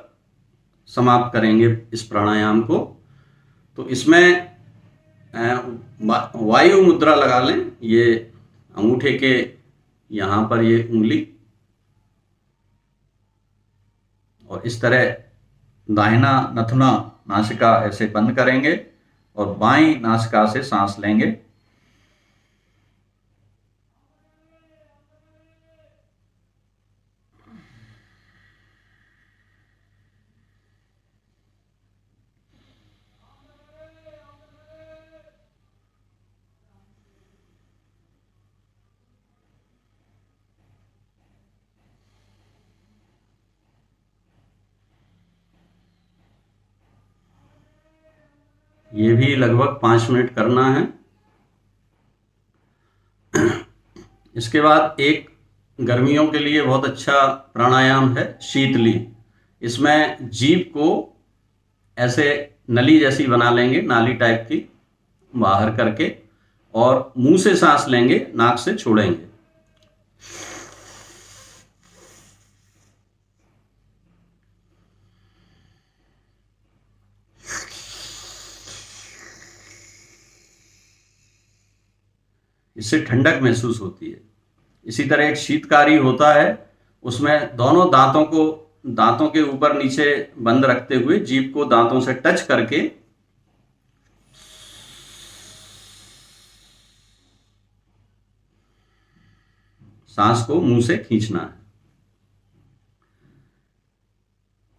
समाप्त करेंगे इस प्राणायाम को। तो इसमें वायु मुद्रा लगा लें, ये अंगूठे के यहाँ पर ये उंगली, और इस तरह दाहिना नथुना नासिका ऐसे बंद करेंगे और बाईं नासिका से सांस लेंगे। ये भी लगभग 5 मिनट करना है। इसके बाद एक गर्मियों के लिए बहुत अच्छा प्राणायाम है शीतली। इसमें जीभ को ऐसे नली जैसी बना लेंगे, नाली टाइप की बाहर करके, और मुंह से सांस लेंगे, नाक से छोड़ेंगे। इससे ठंडक महसूस होती है। इसी तरह एक शीतकारी होता है, उसमें दोनों दांतों को दांतों के ऊपर नीचे बंद रखते हुए जीभ को दांतों से टच करके सांस को मुंह से खींचना है।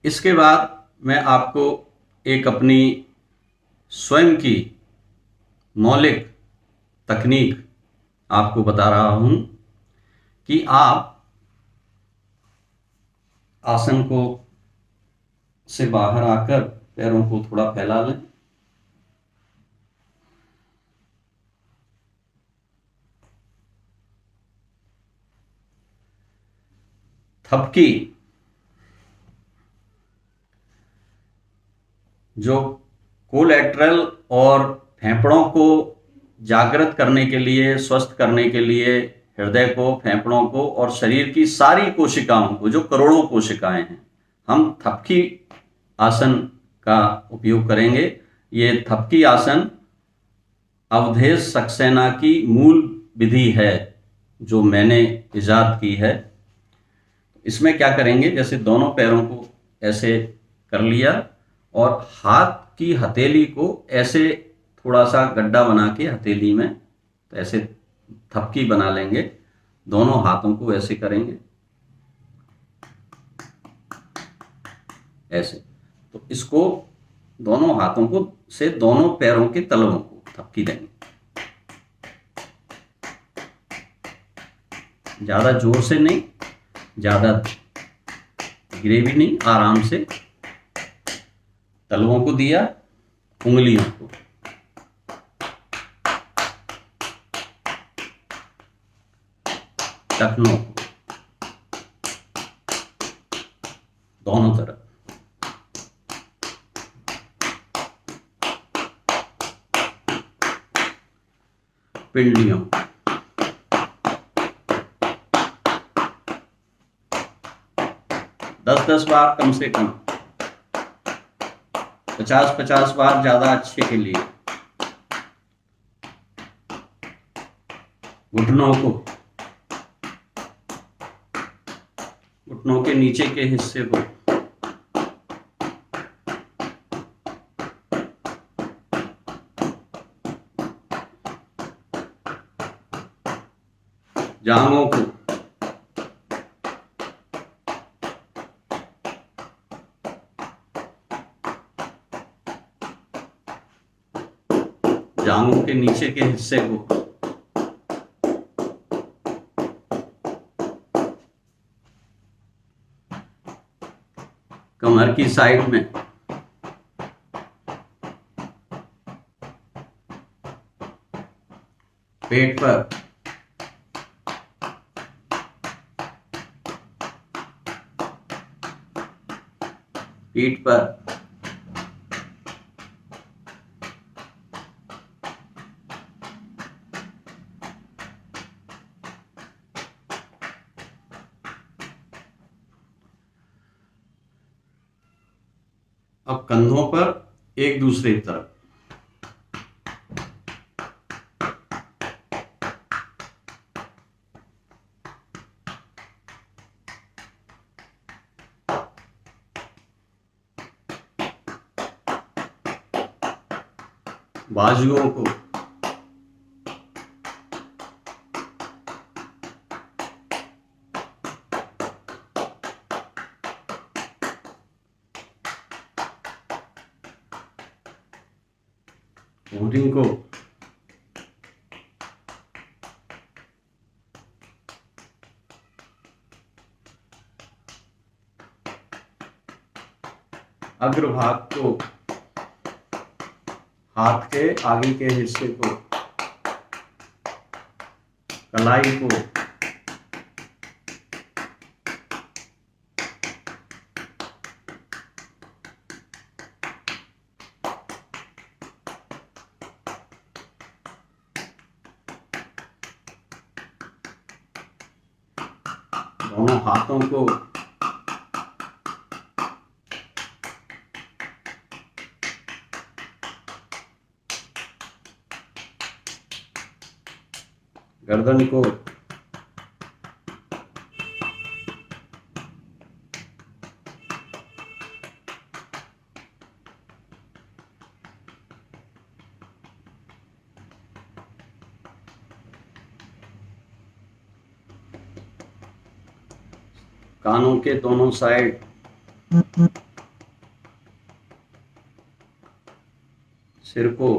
इसके बाद मैं आपको एक अपनी स्वयं की मौलिक तकनीक आपको बता रहा हूं कि आप आसन को से बाहर आकर पैरों को थोड़ा फैला लें। थपकी जो कोलैटरल और फेफड़ों को जागृत करने के लिए, स्वस्थ करने के लिए, हृदय को, फेफड़ों को और शरीर की सारी कोशिकाओं को, जो करोड़ों कोशिकाएं हैं, हम थपकी आसन का उपयोग करेंगे। ये थपकी आसन अवधेश सक्सेना की मूल विधि है जो मैंने इजाद की है। इसमें क्या करेंगे, जैसे दोनों पैरों को ऐसे कर लिया और हाथ की हथेली को ऐसे थोड़ा सा गड्ढा बना के हथेली में तो ऐसे थपकी बना लेंगे। दोनों हाथों को ऐसे करेंगे, ऐसे। तो इसको दोनों हाथों को से दोनों पैरों के तलवों को थपकी देंगे। ज्यादा जोर से नहीं, ज्यादा गिरे भी नहीं, आराम से तलवों को दिया, उंगलियों को, टखनों को, दोनों तरफ। पिंडलियों, 10-10 बार कम से कम, 50-50 बार ज्यादा अच्छे के लिए। घुटनों को, घुटनों के नीचे के हिस्से को, जांघों को, जांघों के नीचे के हिस्से को, कमर की साइड में, पेट पर, पीठ पर, अब कंधों पर एक दूसरे की तरफ। बाजुओं को, घुटने को, अग्रभाग को, हाथ के आगे के हिस्से को, कलाई को, दोनों हाथों को, गर्दन को, कानों के दोनों साइड, सिर को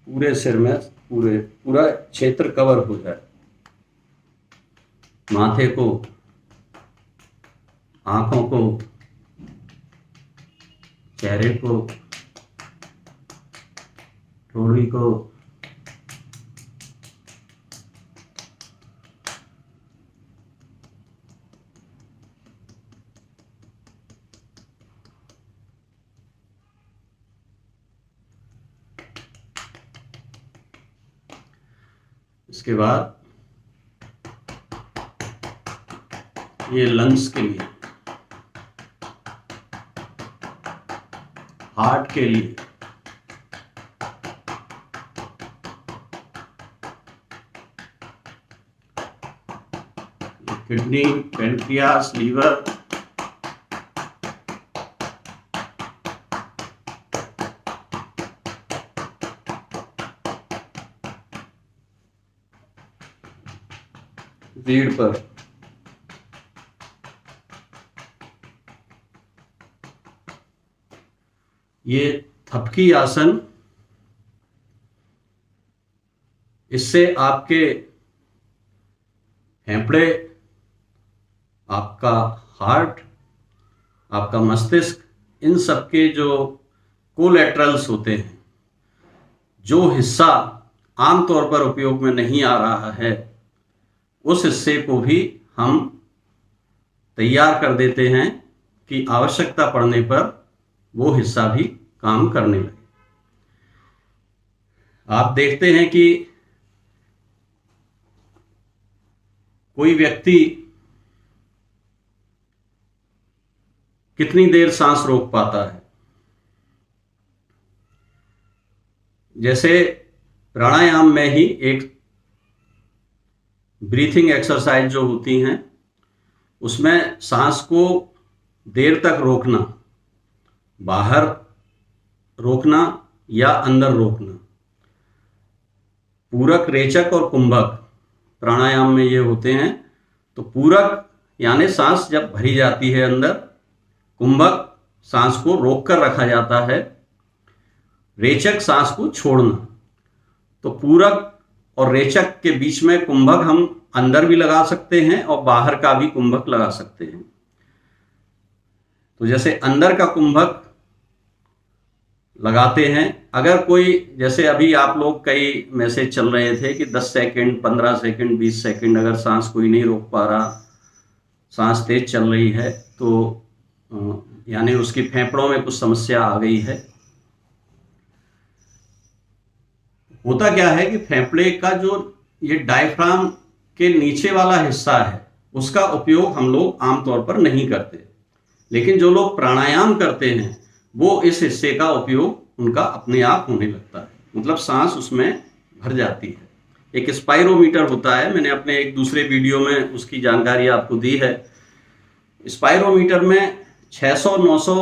पूरे सिर में पूरा क्षेत्र कवर हो जाए। माथे को, आंखों को, चेहरे को, ठोड़ी को, इसके बाद ये लंग्स के लिए, हार्ट के लिए, किडनी, पेनक्रियास, लीवर, रीढ़ पर, ये थपकी आसन, इससे आपके फेफड़े, आपका हार्ट, आपका मस्तिष्क, इन सब के जो कोलेटरल्स होते हैं, जो हिस्सा आमतौर पर उपयोग में नहीं आ रहा है, उस हिस्से को भी हम तैयार कर देते हैं कि आवश्यकता पड़ने पर वो हिस्सा भी काम करने लगे। आप देखते हैं कि कोई व्यक्ति कितनी देर सांस रोक पाता है। जैसे प्राणायाम में ही एक ब्रीथिंग एक्सरसाइज जो होती हैं, उसमें सांस को देर तक रोकना, बाहर रोकना या अंदर रोकना, पूरक, रेचक और कुंभक प्राणायाम में ये होते हैं। तो पूरक यानी सांस जब भरी जाती है अंदर, कुंभक सांस को रोककर रखा जाता है, रेचक सांस को छोड़ना। तो पूरक और रेचक के बीच में कुंभक हम अंदर भी लगा सकते हैं और बाहर का भी कुंभक लगा सकते हैं। तो जैसे अंदर का कुंभक लगाते हैं, अगर कोई, जैसे अभी आप लोग कई मैसेज चल रहे थे कि 10 सेकंड, 15 सेकंड, 20 सेकंड अगर सांस कोई नहीं रोक पा रहा, सांस तेज चल रही है, तो यानी उसकी फेफड़ों में कुछ समस्या आ गई है। होता क्या है कि फेफड़े का जो ये डायफ्राम के नीचे वाला हिस्सा है, उसका उपयोग हम लोग आमतौर पर नहीं करते, लेकिन जो लोग प्राणायाम करते हैं वो इस हिस्से का उपयोग उनका अपने आप होने लगता है, मतलब सांस उसमें भर जाती है। एक स्पाइरोमीटर होता है, मैंने अपने एक दूसरे वीडियो में उसकी जानकारी आपको दी है। स्पाइरोमीटर में 600, 900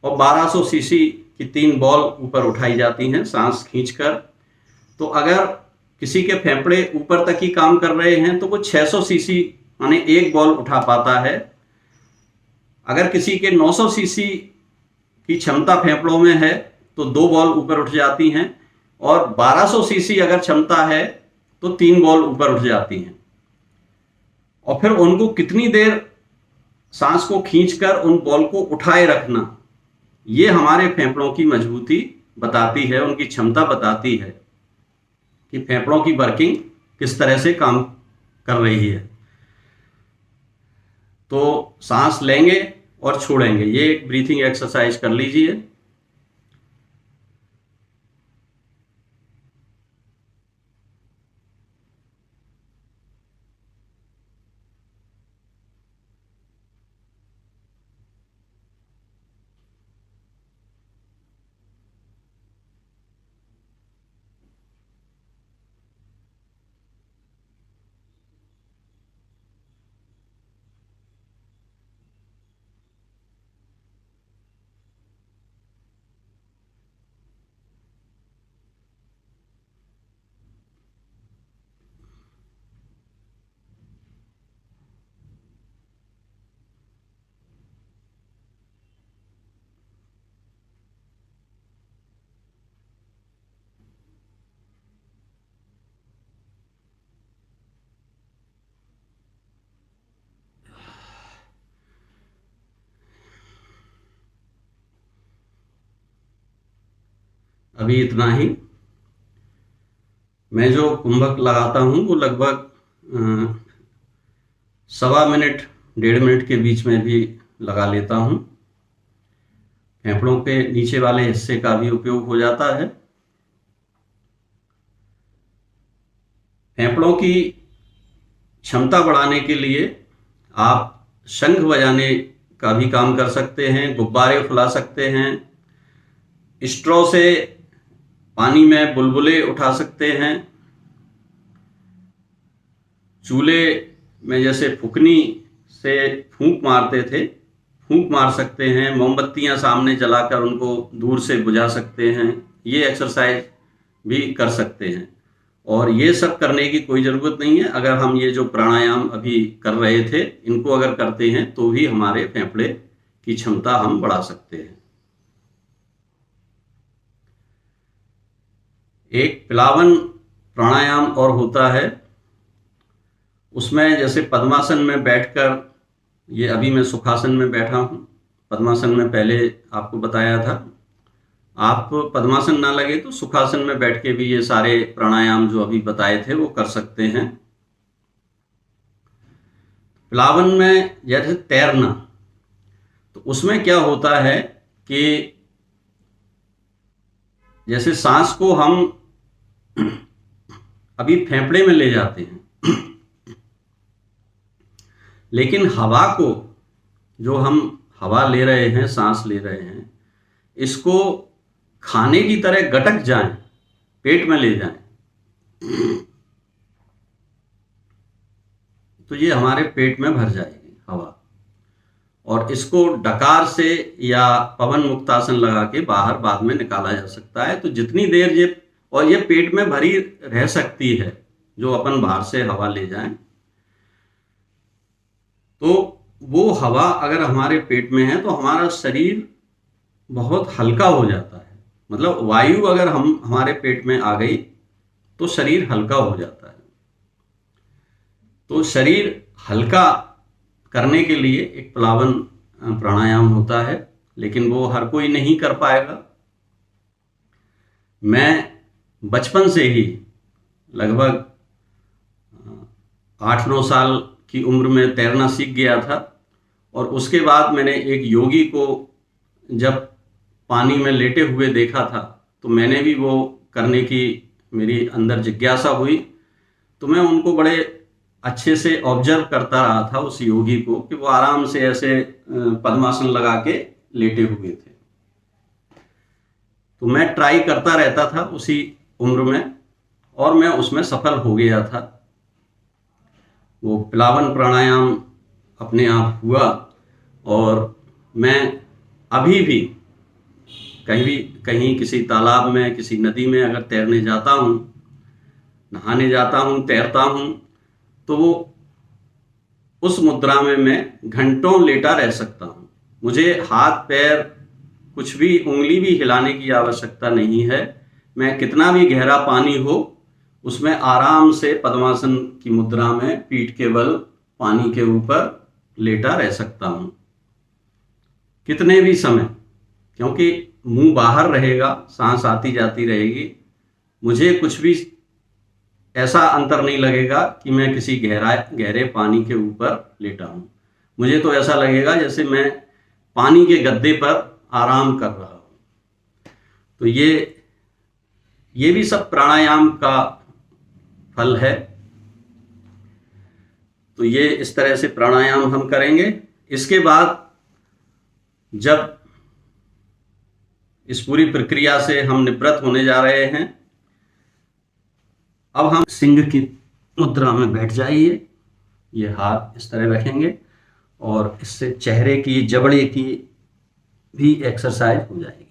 और 1200 सीसी की 3 बॉल ऊपर उठाई जाती हैं सांस खींचकर। तो अगर किसी के फेफड़े ऊपर तक ही काम कर रहे हैं तो वो 600 सीसी यानी एक बॉल उठा पाता है। अगर किसी के 900 सीसी की क्षमता फेफड़ों में है तो 2 बॉल ऊपर उठ जाती हैं, और 1200 सीसी अगर क्षमता है तो 3 बॉल ऊपर उठ जाती हैं। और फिर उनको कितनी देर सांस को खींचकर उन बॉल को उठाए रखना, ये हमारे फेफड़ों की मजबूती बताती है, उनकी क्षमता बताती है कि फेफड़ों की वर्किंग किस तरह से काम कर रही है। तो सांस लेंगे और छोड़ेंगे, ये एक ब्रीथिंग एक्सरसाइज कर लीजिए। अभी इतना ही। मैं जो कुंभक लगाता हूँ वो लगभग 1.25 मिनट 1.5 मिनट के बीच में भी लगा लेता हूँ। फेफड़ों के नीचे वाले हिस्से का भी उपयोग हो जाता है। फेफड़ों की क्षमता बढ़ाने के लिए आप शंख बजाने का भी काम कर सकते हैं, गुब्बारे फुला सकते हैं, स्ट्रॉ से पानी में बुलबुले उठा सकते हैं, चूल्हे में जैसे फुकनी से फूंक मारते थे, फूंक मार सकते हैं, मोमबत्तियां सामने जलाकर उनको दूर से बुझा सकते हैं। ये एक्सरसाइज भी कर सकते हैं। और ये सब करने की कोई ज़रूरत नहीं है। अगर हम ये जो प्राणायाम अभी कर रहे थे इनको अगर करते हैं तो भी हमारे फेफड़े की क्षमता हम बढ़ा सकते हैं। एक प्लावन प्राणायाम और होता है, उसमें जैसे पद्मासन में बैठकर, ये अभी मैं सुखासन में बैठा हूँ, पद्मासन में पहले आपको बताया था। आप पद्मासन ना लगे तो सुखासन में बैठ के भी ये सारे प्राणायाम जो अभी बताए थे वो कर सकते हैं। प्लावन में जैसे तैरना, तो उसमें क्या होता है कि जैसे सांस को हम अभी फेफड़े में ले जाते हैं, लेकिन हवा को, जो हम हवा ले रहे हैं, सांस ले रहे हैं, इसको खाने की तरह गटक जाएं, पेट में ले जाएं, तो ये हमारे पेट में भर जाएगी हवा। और इसको डकार से या पवन मुक्तासन लगा के बाहर बाद में निकाला जा सकता है। तो जितनी देर ये पेट में भरी रह सकती है, जो अपन बाहर से हवा ले जाएं, तो वो हवा अगर हमारे पेट में है तो हमारा शरीर बहुत हल्का हो जाता है। मतलब वायु अगर हमारे पेट में आ गई तो शरीर हल्का हो जाता है। तो शरीर हल्का करने के लिए एक प्लावन प्राणायाम होता है, लेकिन वो हर कोई नहीं कर पाएगा। मैं बचपन से ही लगभग 8-9 साल की उम्र में तैरना सीख गया था। और उसके बाद मैंने एक योगी को जब पानी में लेटे हुए देखा था तो मैंने भी वो करने की मेरी अंदर जिज्ञासा हुई। तो मैं उनको बड़े अच्छे से ऑब्जर्व करता रहा था उस योगी को, कि वो आराम से ऐसे पद्मासन लगा के लेटे हुए थे। तो मैं ट्राई करता रहता था उसी उम्र में, और मैं उसमें सफल हो गया था। वो प्लावन प्राणायाम अपने आप हुआ। और मैं अभी भी कहीं किसी तालाब में, किसी नदी में अगर तैरने जाता हूँ, नहाने जाता हूँ, तैरता हूँ, तो वो उस मुद्रा में मैं घंटों लेटा रह सकता हूँ। मुझे हाथ पैर कुछ भी, उंगली भी हिलाने की आवश्यकता नहीं है। मैं कितना भी गहरा पानी हो उसमें आराम से पद्मासन की मुद्रा में पीठ के बल पानी के ऊपर लेटा रह सकता हूँ कितने भी समय, क्योंकि मुंह बाहर रहेगा, सांस आती जाती रहेगी। मुझे कुछ भी ऐसा अंतर नहीं लगेगा कि मैं किसी गहरे पानी के ऊपर लेटा हूँ। मुझे तो ऐसा लगेगा जैसे मैं पानी के गद्दे पर आराम कर रहा हूँ। तो ये भी सब प्राणायाम का फल है। तो ये इस तरह से प्राणायाम हम करेंगे। इसके बाद जब इस पूरी प्रक्रिया से हम निवृत्त होने जा रहे हैं, अब हम सिंह की मुद्रा में बैठ जाइए। ये हाथ इस तरह रखेंगे और इससे चेहरे की, जबड़े की भी एक्सरसाइज हो जाएगी।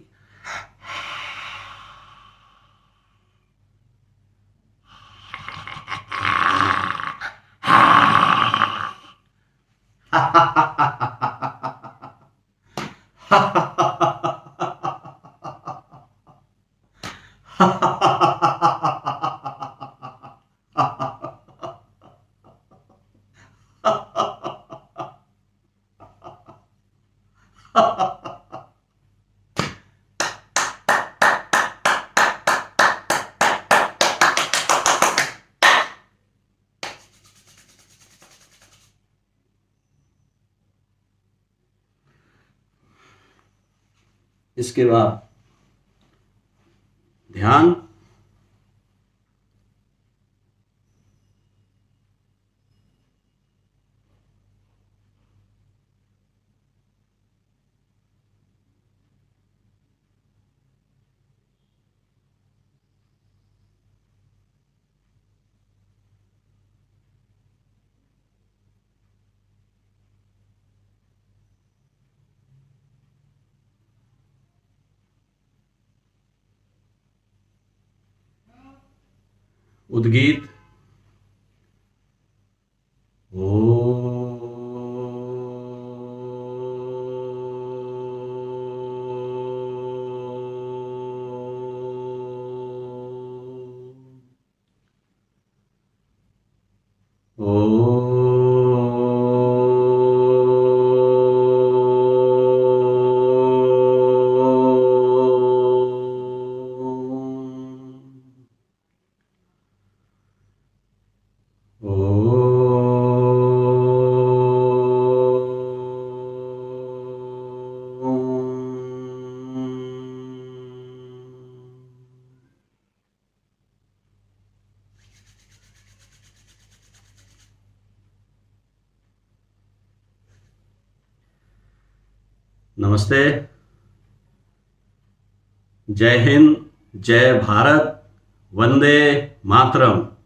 इसके बाद ध्यान। उद्गीत। नमस्ते। जय हिंद, जय भारत, वंदे मातरम।